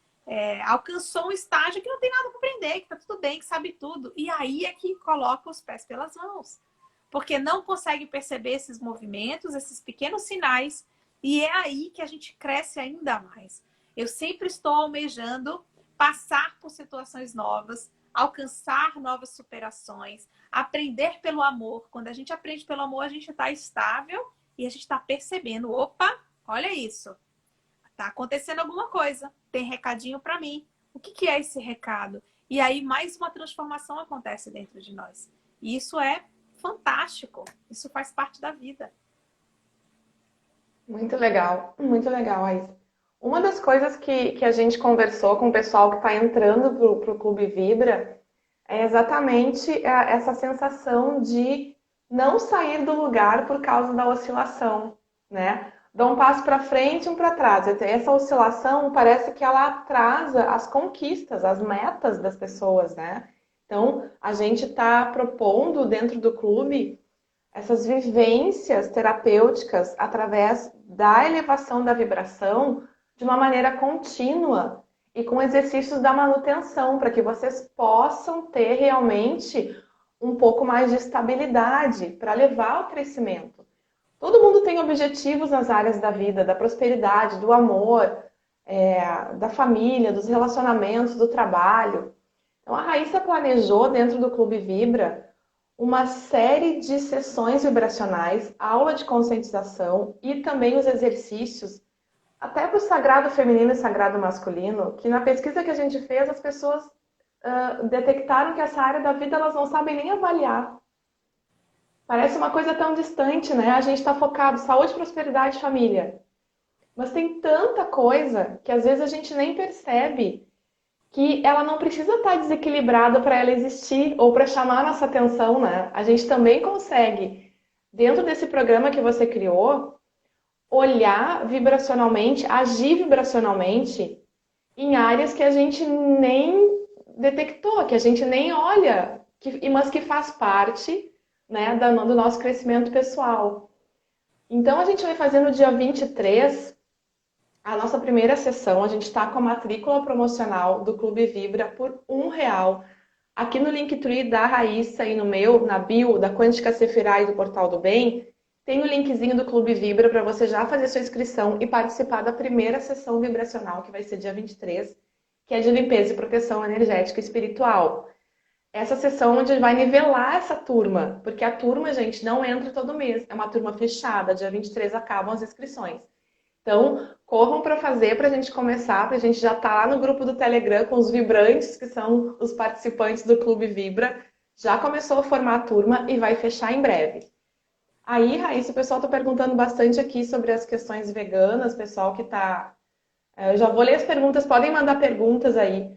alcançou um estágio que não tem nada para aprender, que tá tudo bem, que sabe tudo. E aí é que coloca os pés pelas mãos. Porque não consegue perceber esses movimentos, esses pequenos sinais. E é aí que a gente cresce ainda mais. Eu sempre estou almejando passar por situações novas, alcançar novas superações, aprender pelo amor. Quando a gente aprende pelo amor, a gente está estável e a gente está percebendo, opa, olha isso. Está acontecendo alguma coisa. Tem recadinho para mim. O que é esse recado? E aí mais uma transformação acontece dentro de nós. E isso é fantástico. Isso faz parte da vida. Muito legal, Raíssa. Uma das coisas que a gente conversou com o pessoal que está entrando para o Clube Vibra é exatamente essa sensação de não sair do lugar por causa da oscilação, né? Dá um passo para frente e um para trás. Essa oscilação parece que ela atrasa as conquistas, as metas das pessoas, né? Então, a gente está propondo dentro do clube essas vivências terapêuticas através da elevação da vibração de uma maneira contínua e com exercícios da manutenção, para que vocês possam ter realmente um pouco mais de estabilidade para levar ao crescimento. Todo mundo tem objetivos nas áreas da vida, da prosperidade, do amor, da família, dos relacionamentos, do trabalho. Então, a Raíssa planejou dentro do Clube Vibra uma série de sessões vibracionais, aula de conscientização e também os exercícios, até para o sagrado feminino e sagrado masculino, que na pesquisa que a gente fez, as pessoas detectaram que essa área da vida elas não sabem nem avaliar. Parece uma coisa tão distante, né? A gente está focado em saúde, prosperidade e família. Mas tem tanta coisa que às vezes a gente nem percebe que ela não precisa estar desequilibrada para ela existir ou para chamar a nossa atenção, né? A gente também consegue, dentro desse programa que você criou, olhar vibracionalmente, agir vibracionalmente em áreas que a gente nem detectou, que a gente nem olha, mas que faz parte, né, do nosso crescimento pessoal. Então, a gente vai fazer no dia 23 a nossa primeira sessão. A gente está com a matrícula promocional do Clube Vibra por R$1. Aqui no Linktree da Raíssa e no meu, na bio da Quântica Sefirah e do Portal do Bem, tem o linkzinho do Clube Vibra para você já fazer sua inscrição e participar da primeira sessão vibracional, que vai ser dia 23, que é de limpeza e proteção energética e espiritual. Essa sessão onde vai nivelar essa turma, porque a turma, gente, não entra todo mês. É uma turma fechada, dia 23 acabam as inscrições. Então, corram para fazer, para a gente começar, para a gente já estar lá no grupo do Telegram com os vibrantes, que são os participantes do Clube Vibra. Já começou a formar a turma e vai fechar em breve. Aí, Raíssa, o pessoal está perguntando bastante aqui sobre as questões veganas, pessoal que está... Eu já vou ler as perguntas, podem mandar perguntas aí.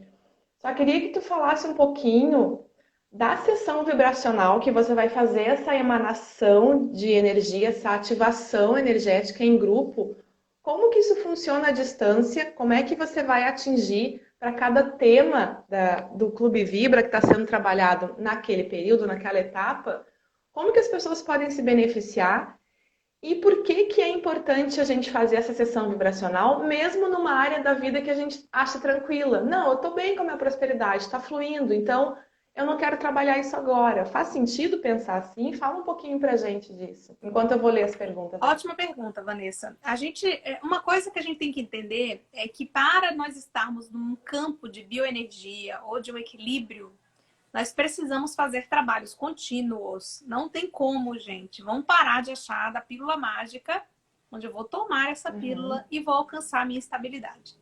Só queria que tu falasse um pouquinho da sessão vibracional, que você vai fazer essa emanação de energia, essa ativação energética em grupo. Como que isso funciona à distância? Como é que você vai atingir para cada tema do Clube Vibra que está sendo trabalhado naquele período, naquela etapa? Como que as pessoas podem se beneficiar? E por que é importante a gente fazer essa sessão vibracional, mesmo numa área da vida que a gente acha tranquila? Não, eu estou bem com a minha prosperidade, está fluindo, então eu não quero trabalhar isso agora. Faz sentido pensar assim? Fala um pouquinho pra gente disso, enquanto eu vou ler as perguntas. Ótima pergunta, Vanessa. Uma coisa que a gente tem que entender é que para nós estarmos num campo de bioenergia ou de um equilíbrio, nós precisamos fazer trabalhos contínuos. Não tem como, gente. Vamos parar de achar da pílula mágica, onde eu vou tomar essa pílula e vou alcançar a minha estabilidade.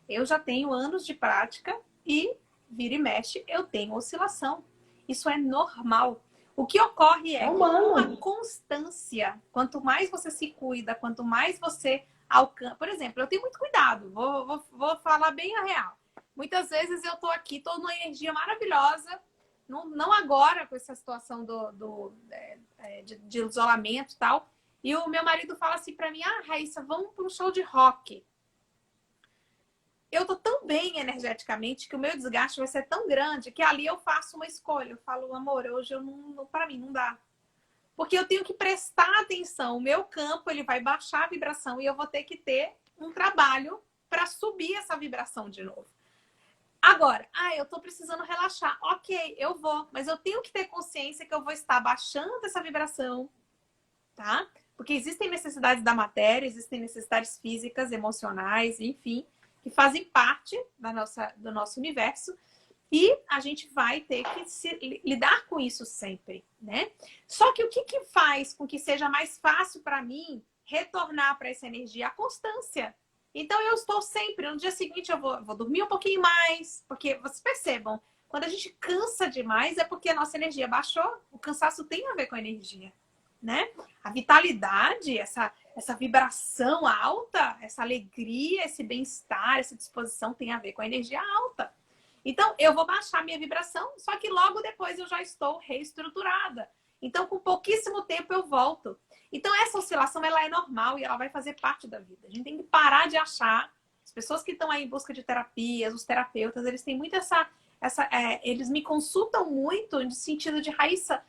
Eu já tenho anos de prática e, vira e mexe, eu tenho oscilação. Isso é normal. O que ocorre é que com a constância, quanto mais você se cuida, quanto mais você alcança... Por exemplo, eu tenho muito cuidado. Vou falar bem a real. Muitas vezes eu tô aqui, tô numa energia maravilhosa, não agora com essa situação de isolamento e tal. E o meu marido fala assim pra mim, Raíssa, vamos para um show de rock. Eu tô tão bem energeticamente que o meu desgaste vai ser tão grande que ali eu faço uma escolha. Eu falo, amor, hoje eu não para mim não dá. Porque eu tenho que prestar atenção. O meu campo, ele vai baixar a vibração e eu vou ter que ter um trabalho para subir essa vibração de novo. Agora, eu tô precisando relaxar. Ok, eu vou. Mas eu tenho que ter consciência que eu vou estar baixando essa vibração, tá? Porque existem necessidades da matéria, existem necessidades físicas, emocionais, enfim, que fazem parte do nosso universo. E a gente vai ter que lidar com isso sempre, né? Só que o que faz com que seja mais fácil para mim retornar para essa energia? A constância. Então, eu estou sempre, no dia seguinte eu vou dormir um pouquinho mais, porque vocês percebam, quando a gente cansa demais é porque a nossa energia baixou. O cansaço tem a ver com a energia, né? A vitalidade, essa vibração alta, essa alegria, esse bem-estar, essa disposição tem a ver com a energia alta. Então, eu vou baixar minha vibração, só que logo depois eu já estou reestruturada. Então, com pouquíssimo tempo eu volto. Então, essa oscilação, ela é normal e ela vai fazer parte da vida. A gente tem que parar de achar. As pessoas que estão aí em busca de terapias, os terapeutas, eles têm muito eles me consultam muito no sentido de, Raíssa,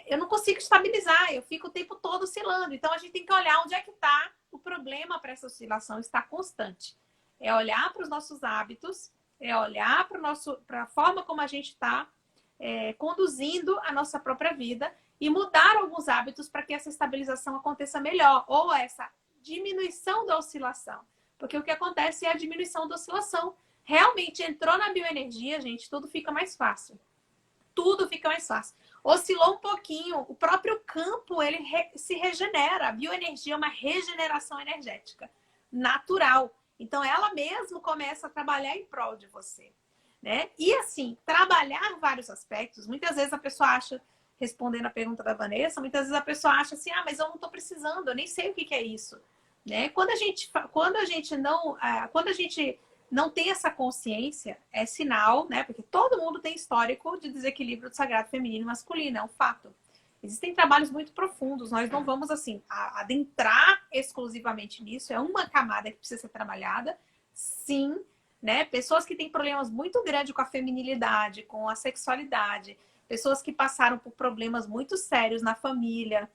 eu não consigo estabilizar, eu fico o tempo todo oscilando. Então, a gente tem que olhar onde é que está o problema para essa oscilação estar constante. É olhar para os nossos hábitos, é olhar para a forma como a gente está conduzindo a nossa própria vida e mudar alguns hábitos para que essa estabilização aconteça melhor, ou essa diminuição da oscilação. Porque o que acontece é a diminuição da oscilação. Realmente entrou na bioenergia, gente, tudo fica mais fácil. Tudo fica mais fácil. Oscilou um pouquinho, o próprio campo ele se regenera. A bioenergia é uma regeneração energética natural. Então, ela mesmo começa a trabalhar em prol de você, né? E assim, trabalhar vários aspectos. Muitas vezes a pessoa acha, respondendo a pergunta da Vanessa, muitas vezes a pessoa acha assim, mas eu não estou precisando, eu nem sei o que é isso, né? Quando a gente não tem essa consciência, é sinal, né? Porque todo mundo tem histórico de desequilíbrio do sagrado feminino e masculino, é um fato. Existem trabalhos muito profundos, nós não vamos, assim, adentrar exclusivamente nisso, é uma camada que precisa ser trabalhada, sim, né? Pessoas que têm problemas muito grandes com a feminilidade, com a sexualidade, pessoas que passaram por problemas muito sérios na família,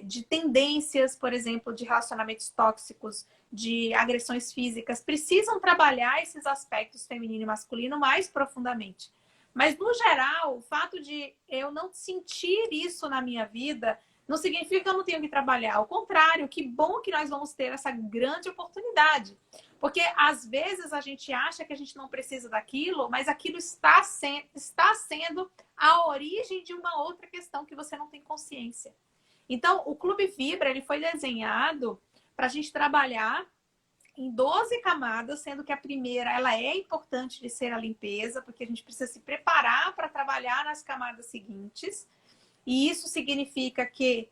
de tendências, por exemplo, de relacionamentos tóxicos, de agressões físicas, precisam trabalhar esses aspectos feminino e masculino mais profundamente. Mas, no geral, o fato de eu não sentir isso na minha vida não significa que eu não tenho que trabalhar. Ao contrário, que bom que nós vamos ter essa grande oportunidade. Porque, às vezes, a gente acha que a gente não precisa daquilo, mas aquilo está sendo a origem de uma outra questão que você não tem consciência. Então, o Clube Vibra ele foi desenhado para a gente trabalhar em 12 camadas, sendo que a primeira ela é importante de ser a limpeza, porque a gente precisa se preparar para trabalhar nas camadas seguintes. E isso significa que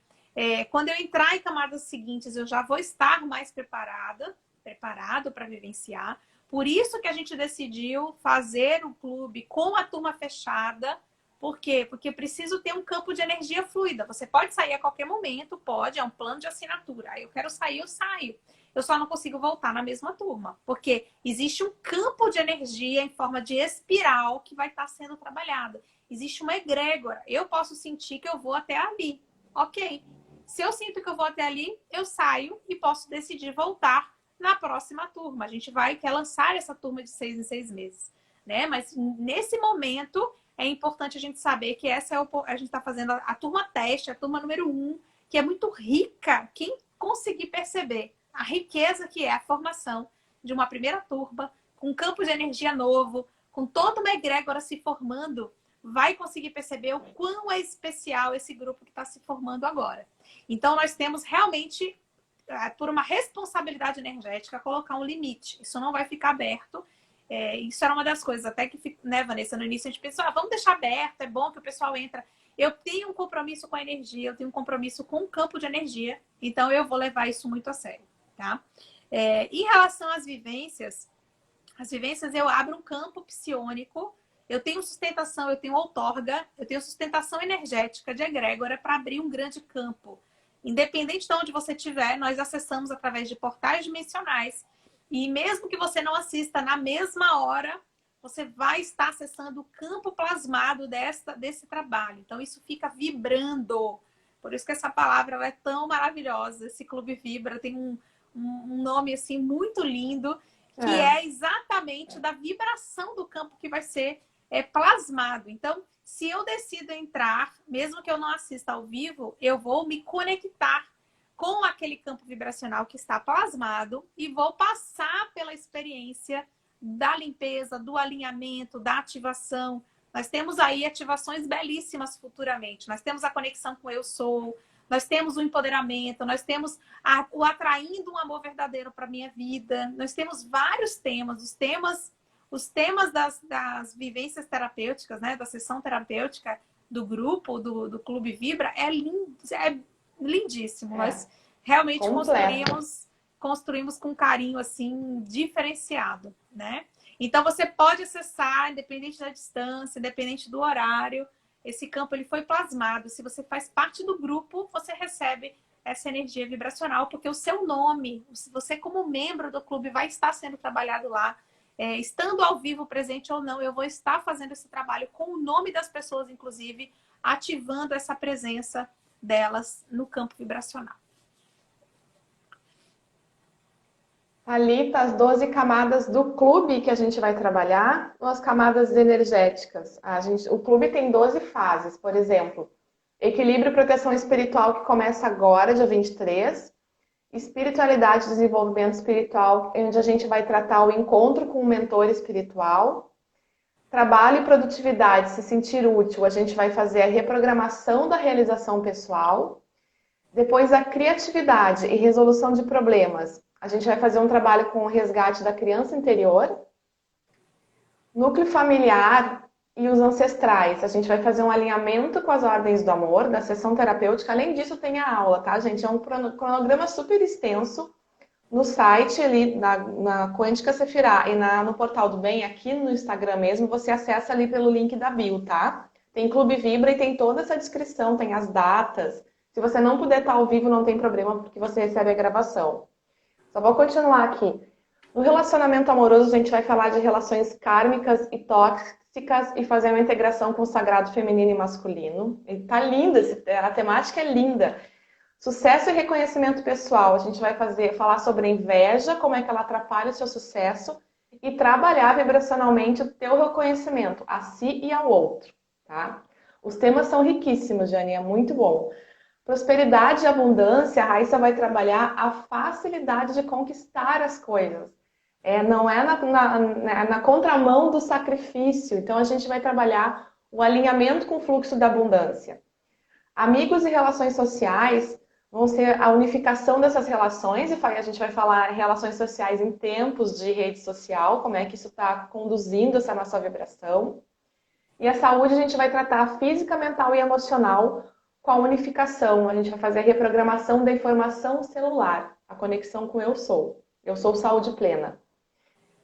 quando eu entrar em camadas seguintes, eu já vou estar mais preparado para vivenciar. Por isso que a gente decidiu fazer o clube com a turma fechada. Por quê? Porque eu preciso ter um campo de energia fluida. Você pode sair a qualquer momento, pode, é um plano de assinatura. Aí eu quero sair, eu saio. Eu só não consigo voltar na mesma turma. Porque existe um campo de energia em forma de espiral que vai estar sendo trabalhado. Existe uma egrégora. Eu posso sentir que eu vou até ali. Ok. Se eu sinto que eu vou até ali, eu saio e posso decidir voltar na próxima turma. A gente quer lançar essa turma de 6 em 6 meses, né? Mas nesse momento é importante a gente saber que a gente está fazendo a turma teste, a turma número 1, que é muito rica. Quem conseguir perceber a riqueza que é a formação de uma primeira turma, com um campo de energia novo, com toda uma egrégora se formando, vai conseguir perceber o quão é especial esse grupo que está se formando agora. Então, nós temos realmente, por uma responsabilidade energética, colocar um limite. Isso não vai ficar aberto. Isso era uma das coisas, até que, né, Vanessa, no início a gente pensou, vamos deixar aberto, é bom que o pessoal entra. Eu tenho um compromisso com a energia, eu tenho um compromisso com o campo de energia, então eu vou levar isso muito a sério, tá? Em relação às vivências eu abro um campo psiônico, eu tenho sustentação, eu tenho outorga, eu tenho sustentação energética de egrégora para abrir um grande campo Independente de onde você estiver, nós acessamos através de portais dimensionais. E mesmo que você não assista na mesma hora, você vai estar acessando o campo plasmado desse trabalho. Então, isso fica vibrando. Por isso que essa palavra ela é tão maravilhosa. Esse Clube Vibra tem um nome assim muito lindo, que é exatamente da vibração do campo que vai ser plasmado. Então, se eu decido entrar, mesmo que eu não assista ao vivo, eu vou me conectar com aquele campo vibracional que está plasmado e vou passar pela experiência da limpeza, do alinhamento, da ativação. Nós temos aí ativações belíssimas futuramente. Nós temos a conexão com o Eu Sou, nós temos o empoderamento, nós temos o atraindo um amor verdadeiro para a minha vida. Nós temos vários temas. Os temas das vivências terapêuticas, né, da sessão terapêutica do grupo, do Clube Vibra, é lindíssimo. Nós realmente construímos com carinho assim diferenciado, né? Então você pode acessar, independente da distância, independente do horário, esse campo ele foi plasmado. Se você faz parte do grupo, você recebe essa energia vibracional, porque o seu nome, você como membro do clube vai estar sendo trabalhado lá, estando ao vivo, presente ou não, eu vou estar fazendo esse trabalho com o nome das pessoas, inclusive, ativando essa presença delas no campo vibracional. Ali tá as 12 camadas do clube que a gente vai trabalhar, ou as camadas energéticas. O clube tem 12 fases, por exemplo, equilíbrio e proteção espiritual, que começa agora, dia 23. Espiritualidade e desenvolvimento espiritual, onde a gente vai tratar o encontro com o mentor espiritual. Trabalho e produtividade, se sentir útil, a gente vai fazer a reprogramação da realização pessoal. Depois, a criatividade e resolução de problemas. A gente vai fazer um trabalho com o resgate da criança interior. Núcleo familiar e os ancestrais. A gente vai fazer um alinhamento com as ordens do amor, da sessão terapêutica. Além disso, tem a aula, tá, gente? É um cronograma super extenso. No site ali, na Quântica Sefirah e no Portal do Bem, aqui no Instagram mesmo, você acessa ali pelo link da bio, tá? Tem Clube Vibra e tem toda essa descrição, tem as datas. Se você não puder estar ao vivo, não tem problema, porque você recebe a gravação. Só vou continuar aqui. No relacionamento amoroso, a gente vai falar de relações kármicas e tóxicas e fazer uma integração com o sagrado feminino e masculino. E tá linda, a temática é linda. Sucesso e reconhecimento pessoal. A gente vai falar sobre a inveja, como é que ela atrapalha o seu sucesso e trabalhar vibracionalmente o teu reconhecimento a si e ao outro, tá? Os temas são riquíssimos, Jane, é muito bom. Prosperidade e abundância, a Raíssa vai trabalhar a facilidade de conquistar as coisas. Não é na contramão do sacrifício. Então, a gente vai trabalhar o alinhamento com o fluxo da abundância. Amigos e relações sociais vão ser a unificação dessas relações. E a gente vai falar em relações sociais em tempos de rede social, como é que isso está conduzindo essa nossa vibração. E a saúde, a gente vai tratar a física, mental e emocional, com a unificação. A gente vai fazer a reprogramação da informação celular, a conexão com Eu Sou. Eu Sou Saúde Plena.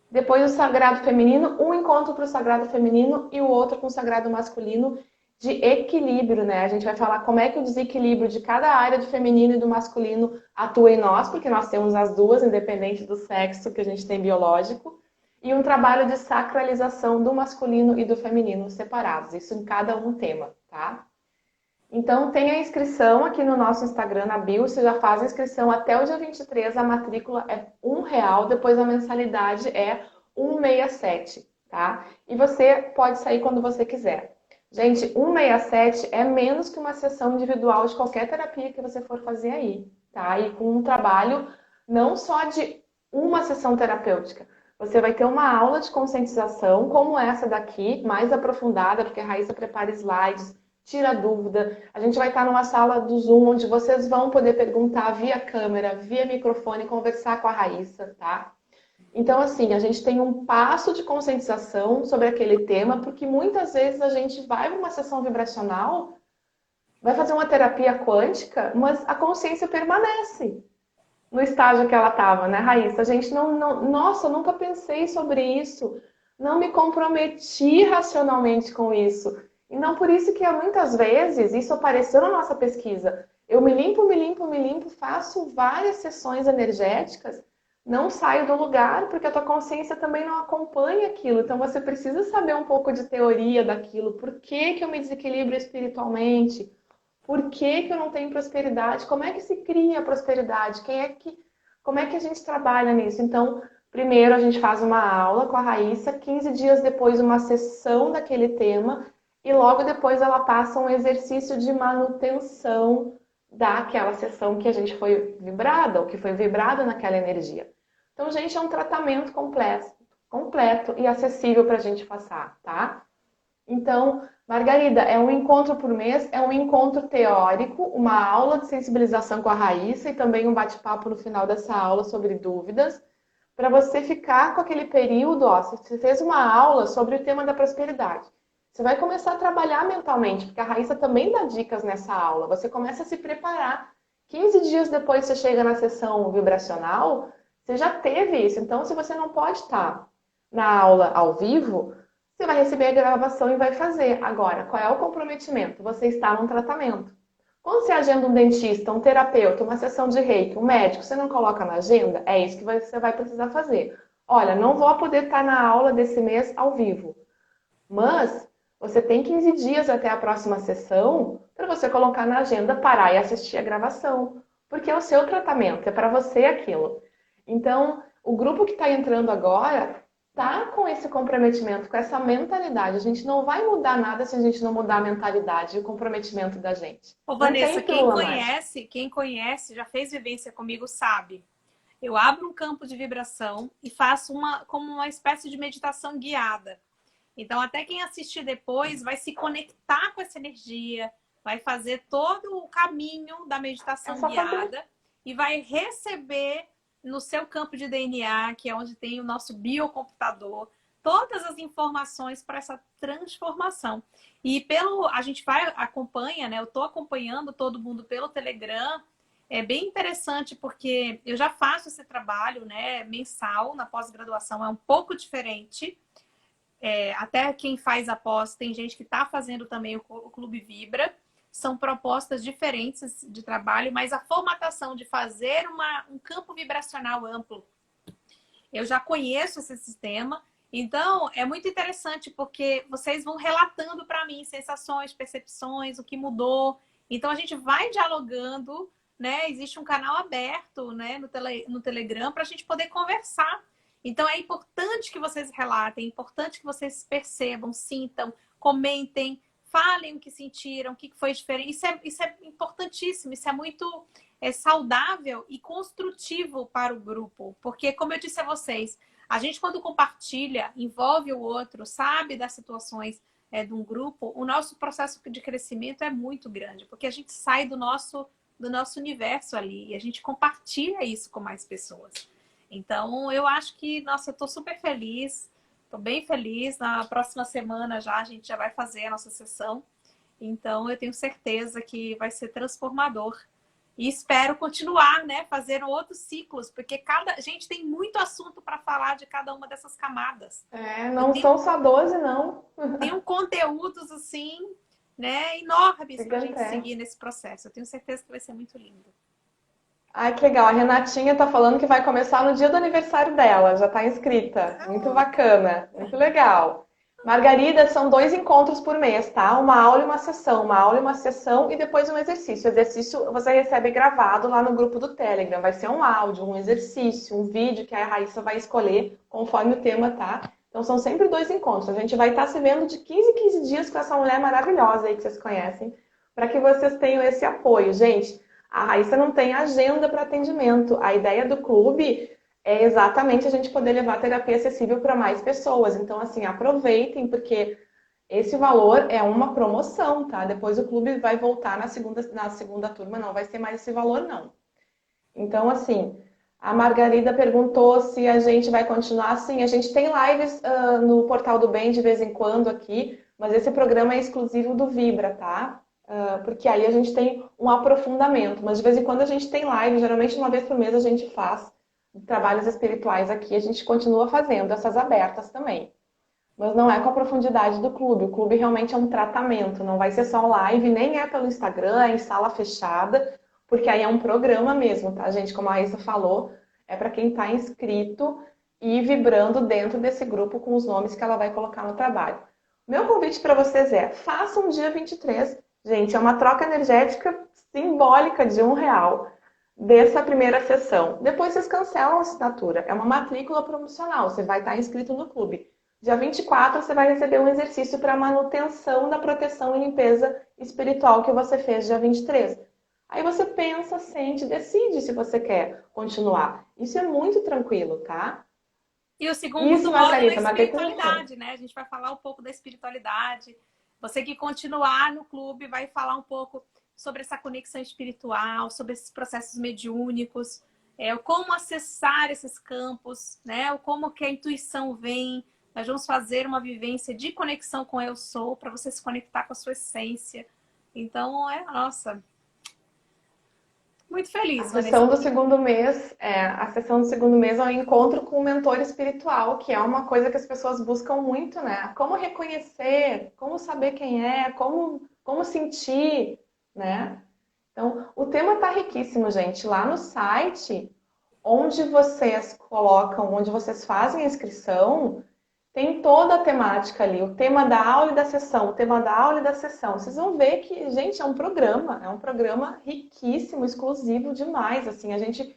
Depois o sagrado feminino, um encontro para o sagrado feminino e o outro com o sagrado masculino de equilíbrio, né? A gente vai falar como é que o desequilíbrio de cada área do feminino e do masculino atua em nós, porque nós temos as duas, independente do sexo que a gente tem biológico, e um trabalho de sacralização do masculino e do feminino separados. Isso em cada um tema, tá? Então, tem a inscrição aqui no nosso Instagram, na bio. Você já faz a inscrição até o dia 23. A matrícula é R$1, depois a mensalidade é R$167, tá? E você pode sair quando você quiser. Gente, R$167 é menos que uma sessão individual de qualquer terapia que você for fazer aí, tá? E com um trabalho não só de uma sessão terapêutica. Você vai ter uma aula de conscientização, como essa daqui, mais aprofundada, porque a Raíssa prepara slides, tira dúvida. A gente vai estar numa sala do Zoom, onde vocês vão poder perguntar via câmera, via microfone, conversar com a Raíssa, tá? Então, assim, a gente tem um passo de conscientização sobre aquele tema, porque muitas vezes a gente vai para uma sessão vibracional, vai fazer uma terapia quântica, mas a consciência permanece no estágio que ela estava, né, Raíssa? A gente nossa, eu nunca pensei sobre isso, não me comprometi racionalmente com isso. E não por isso que muitas vezes, isso apareceu na nossa pesquisa, Eu me limpo, me limpo, me limpo, faço várias sessões energéticas, não saio do lugar porque a tua consciência também não acompanha aquilo. Então você precisa saber um pouco de teoria daquilo. Por que que eu me desequilibro espiritualmente? Por que que eu não tenho prosperidade? Como é que se cria a prosperidade? Como é que a gente trabalha nisso? Então, primeiro a gente faz uma aula com a Raíssa, 15 dias depois uma sessão daquele tema e logo depois ela passa um exercício de manutenção daquela sessão que a gente foi vibrada, ou que foi vibrada naquela energia. Então, gente, é um tratamento completo e acessível para a gente passar, tá? Então, Margarida, é um encontro por mês, é um encontro teórico, uma aula de sensibilização com a Raíssa e também um bate-papo no final dessa aula sobre dúvidas, para você ficar com aquele período, ó, você fez uma aula sobre o tema da prosperidade. Você vai começar a trabalhar mentalmente, porque a Raíssa também dá dicas nessa aula. Você começa a se preparar. 15 dias depois você chega na sessão vibracional, você já teve isso. Então, se você não pode estar na aula ao vivo, você vai receber a gravação e vai fazer. Agora, qual é o comprometimento? Você está num tratamento. Quando você agenda um dentista, um terapeuta, uma sessão de reiki, um médico, você não coloca na agenda? É isso que você vai precisar fazer. Olha, não vou poder estar na aula desse mês ao vivo, mas você tem 15 dias até a próxima sessão para você colocar na agenda, parar e assistir a gravação. Porque é o seu tratamento, é para você aquilo. Então, o grupo que está entrando agora tá com esse comprometimento, com essa mentalidade. A gente não vai mudar nada se a gente não mudar a mentalidade e o comprometimento da gente. Ô, Não Vanessa, tem pílula mágica. quem conhece, já fez vivência comigo, sabe. Eu abro um campo de vibração e faço como uma espécie de meditação guiada. Então, até quem assistir depois vai se conectar com essa energia, vai fazer todo o caminho da meditação guiada e vai receber no seu campo de DNA, que é onde tem o nosso biocomputador, todas as informações para essa transformação. E a gente acompanha, né? Eu estou acompanhando todo mundo pelo Telegram. É bem interessante porque eu já faço esse trabalho, né, mensal na pós-graduação, é um pouco diferente. Até quem faz a pós, tem gente que está fazendo também o Clube Vibra. São propostas diferentes de trabalho, mas a formatação de fazer um campo vibracional amplo, eu já conheço esse sistema. Então, é muito interessante porque vocês vão relatando para mim sensações, percepções, o que mudou. Então, a gente vai dialogando, né? Existe um canal aberto, né, no Telegram para a gente poder conversar. Então, é importante que vocês relatem, é importante que vocês percebam, sintam, comentem, falem o que sentiram, o que foi diferente. Isso é importantíssimo, isso é muito saudável e construtivo para o grupo. Porque, como eu disse a vocês, a gente quando compartilha, envolve o outro, sabe das situações de um grupo, o nosso processo de crescimento é muito grande. Porque a gente sai do nosso universo ali e a gente compartilha isso com mais pessoas. Então, eu acho que, nossa, eu estou super feliz, estou bem feliz. Na próxima semana já a gente já vai fazer a nossa sessão. Então, eu tenho certeza que vai ser transformador. E espero continuar, né, fazendo outros ciclos, porque gente tem muito assunto para falar de cada uma dessas camadas. Não são só 12, não. Tem conteúdos, assim, né, enormes para a gente seguir nesse processo. Eu tenho certeza que vai ser muito lindo. Ai, que legal. A Renatinha tá falando que vai começar no dia do aniversário dela, já tá inscrita. Muito bacana, muito legal. Margarida, são 2 encontros por mês, tá? Uma aula e uma sessão. Uma aula e uma sessão e depois um exercício. O exercício você recebe gravado lá no grupo do Telegram. Vai ser um áudio, um exercício, um vídeo que a Raíssa vai escolher conforme o tema, tá? Então são sempre 2 encontros. A gente vai estar se vendo de 15 em 15 dias com essa mulher maravilhosa aí que vocês conhecem, para que vocês tenham esse apoio. Gente, a Raíssa não tem agenda para atendimento. A ideia do clube é exatamente a gente poder levar a terapia acessível para mais pessoas. Então, assim, aproveitem, porque esse valor é uma promoção, tá? Depois o clube vai voltar na segunda turma, não vai ser mais esse valor, não. Então, assim, a Margarida perguntou se a gente vai continuar. Sim, a gente tem lives no Portal do Bem de vez em quando aqui, mas esse programa é exclusivo do Vibra, tá? Porque aí a gente tem um aprofundamento. Mas de vez em quando a gente tem live, geralmente uma vez por mês a gente faz trabalhos espirituais aqui, a gente continua fazendo essas abertas também. mas não é com a profundidade do clube. O clube realmente é um tratamento, não vai ser só live, nem é pelo Instagram, é em sala fechada, porque aí é um programa mesmo, tá, gente? Como a Raíssa falou, é para quem está inscrito e vibrando dentro desse grupo com os nomes que ela vai colocar no trabalho. Meu convite para vocês é, façam dia 23. Gente, é uma troca energética simbólica de R$ 1 dessa primeira sessão. Depois vocês cancelam a assinatura. É uma matrícula promocional, você vai estar inscrito no clube. Dia 24 você vai receber um exercício para manutenção da proteção e limpeza espiritual que você fez dia 23. Aí você pensa, sente, decide se você quer continuar. Isso é muito tranquilo, tá? E o segundo Isso, módulo é Margarita, espiritualidade, né? A gente vai falar um pouco da espiritualidade. Você que continuar no clube vai falar um pouco sobre essa conexão espiritual, sobre esses processos mediúnicos, como acessar esses campos, né? Como que a intuição vem. Nós vamos fazer uma vivência de conexão com o Eu Sou, para você se conectar com a sua essência. Então, nossa, muito feliz, A Vanessa. sessão do segundo mês, a sessão do segundo mês é um encontro com o mentor espiritual, que é uma coisa que as pessoas buscam muito, né? Como reconhecer, como saber quem é, como sentir, né? Então, o tema tá riquíssimo, gente. Lá no site, onde vocês colocam, onde vocês fazem a inscrição, tem toda a temática ali, o tema da aula e da sessão, o tema da aula e da sessão. Vocês vão ver que, gente, é um programa riquíssimo, exclusivo demais, assim, a gente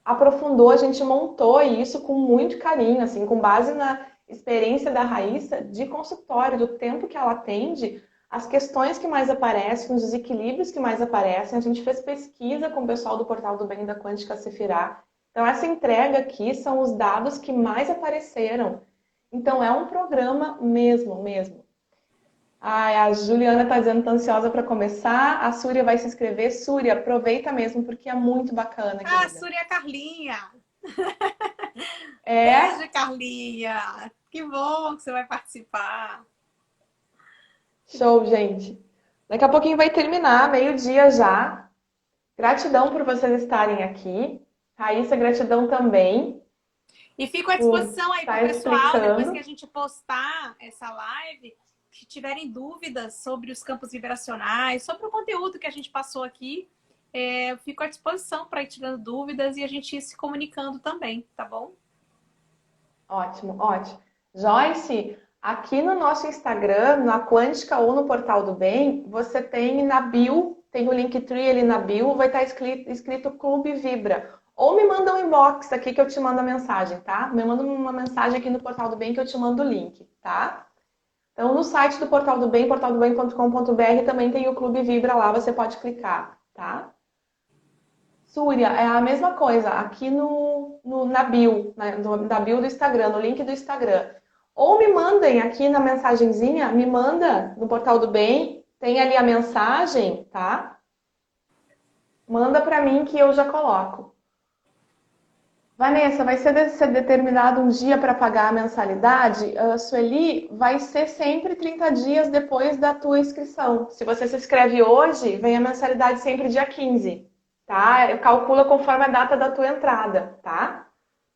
aprofundou, a gente montou isso com muito carinho, assim, com base na experiência da Raíssa de consultório, do tempo que ela atende, as questões que mais aparecem, os desequilíbrios que mais aparecem. A gente fez pesquisa com o pessoal do Portal do Bem da Quântica Sefirá. Então, essa entrega aqui são os dados que mais apareceram. Então, é um programa mesmo, mesmo. Ai, a Juliana está dizendo que está ansiosa para começar. A Súria vai se inscrever. Súria, aproveita mesmo, porque é muito bacana, querida. Súria Carlinha! É? Beijo, Carlinha! Que bom que você vai participar. Show, gente. Daqui a pouquinho vai terminar, meio-dia já. Gratidão por vocês estarem aqui. Raíssa, gratidão também. E fico à disposição aí para o pessoal, depois que a explicando. gente postar essa live, que tiverem dúvidas sobre os campos vibracionais, sobre o conteúdo que a gente passou aqui, eu fico à disposição para ir tirando dúvidas e a gente ir se comunicando também, tá bom? Ótimo, ótimo. Joyce, aqui no nosso Instagram, na Quântica ou no Portal do Bem, você tem na bio, tem o Linktree ali na bio, vai estar escrito Clube Vibra. Ou me manda um inbox aqui que eu te mando a mensagem, tá? Me manda uma mensagem aqui no Portal do Bem que eu te mando o link, tá? Então, no site do Portal do Bem, portaldobem.com.br, também tem o Clube Vibra lá, você pode clicar, tá? Súria, é a mesma coisa, aqui na bio, na bio do Instagram, no link do Instagram. Ou me mandem aqui na mensagenzinha, me manda no Portal do Bem, tem ali a mensagem, tá? Manda pra mim que eu já coloco. Vanessa, vai ser determinado um dia para pagar a mensalidade? Sueli, vai ser sempre 30 dias depois da tua inscrição. Se você se inscreve hoje, vem a mensalidade sempre dia 15, tá? Calcula conforme a data da tua entrada, tá?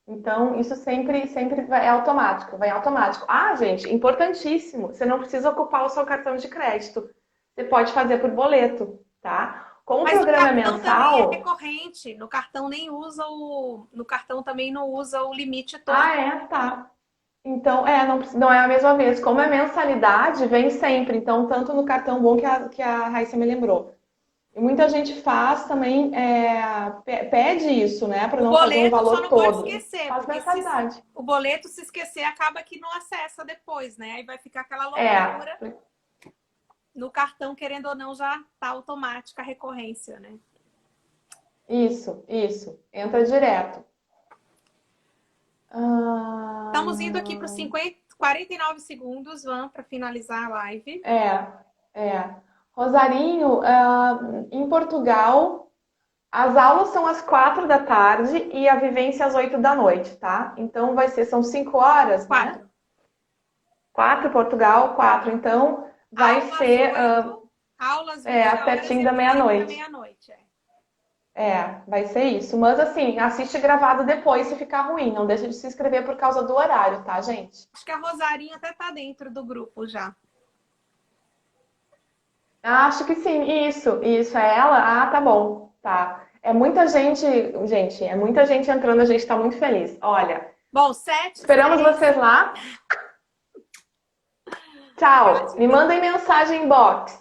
Então, isso sempre é automático, vai automático. Ah, gente, importantíssimo, você não precisa ocupar o seu cartão de crédito. Você pode fazer por boleto, tá? Como o programa é mensal... também é recorrente. No cartão no cartão também não usa o limite todo. Ah, é? Tá. Então, não é a mesma vez. Como é mensalidade, vem sempre. Então, tanto no cartão bom que a Raíssa me lembrou. E muita gente faz também, pede isso, né? Para não fazer um valor só não todo. Pode esquecer, faz mensalidade. o boleto, se esquecer, acaba que não acessa depois, né? Aí vai ficar aquela loucura. No cartão, querendo ou não, já tá automática a recorrência, né? Isso. Entra direto. Estamos indo aqui para os 49 segundos, Van, para finalizar a live. Rosarinho, em Portugal, as aulas são às 4 da tarde e a vivência às 8 da noite, tá? Então são 5 horas, 4. né? 4 Portugal, 4. Então vai aulas ser 8, aulas 20 pertinho da meia-noite. Vai ser isso. Mas assim, assiste gravado depois se ficar ruim. Não deixa de se inscrever por causa do horário, tá, gente? Acho que a Rosarinha até tá dentro do grupo já. Acho que sim. Isso é ela? Ah, tá bom. Tá. É muita gente, é muita gente entrando, a gente tá muito feliz. Olha, Bom, 7, esperamos 6. vocês lá. Tchau. Me mandem mensagem inbox.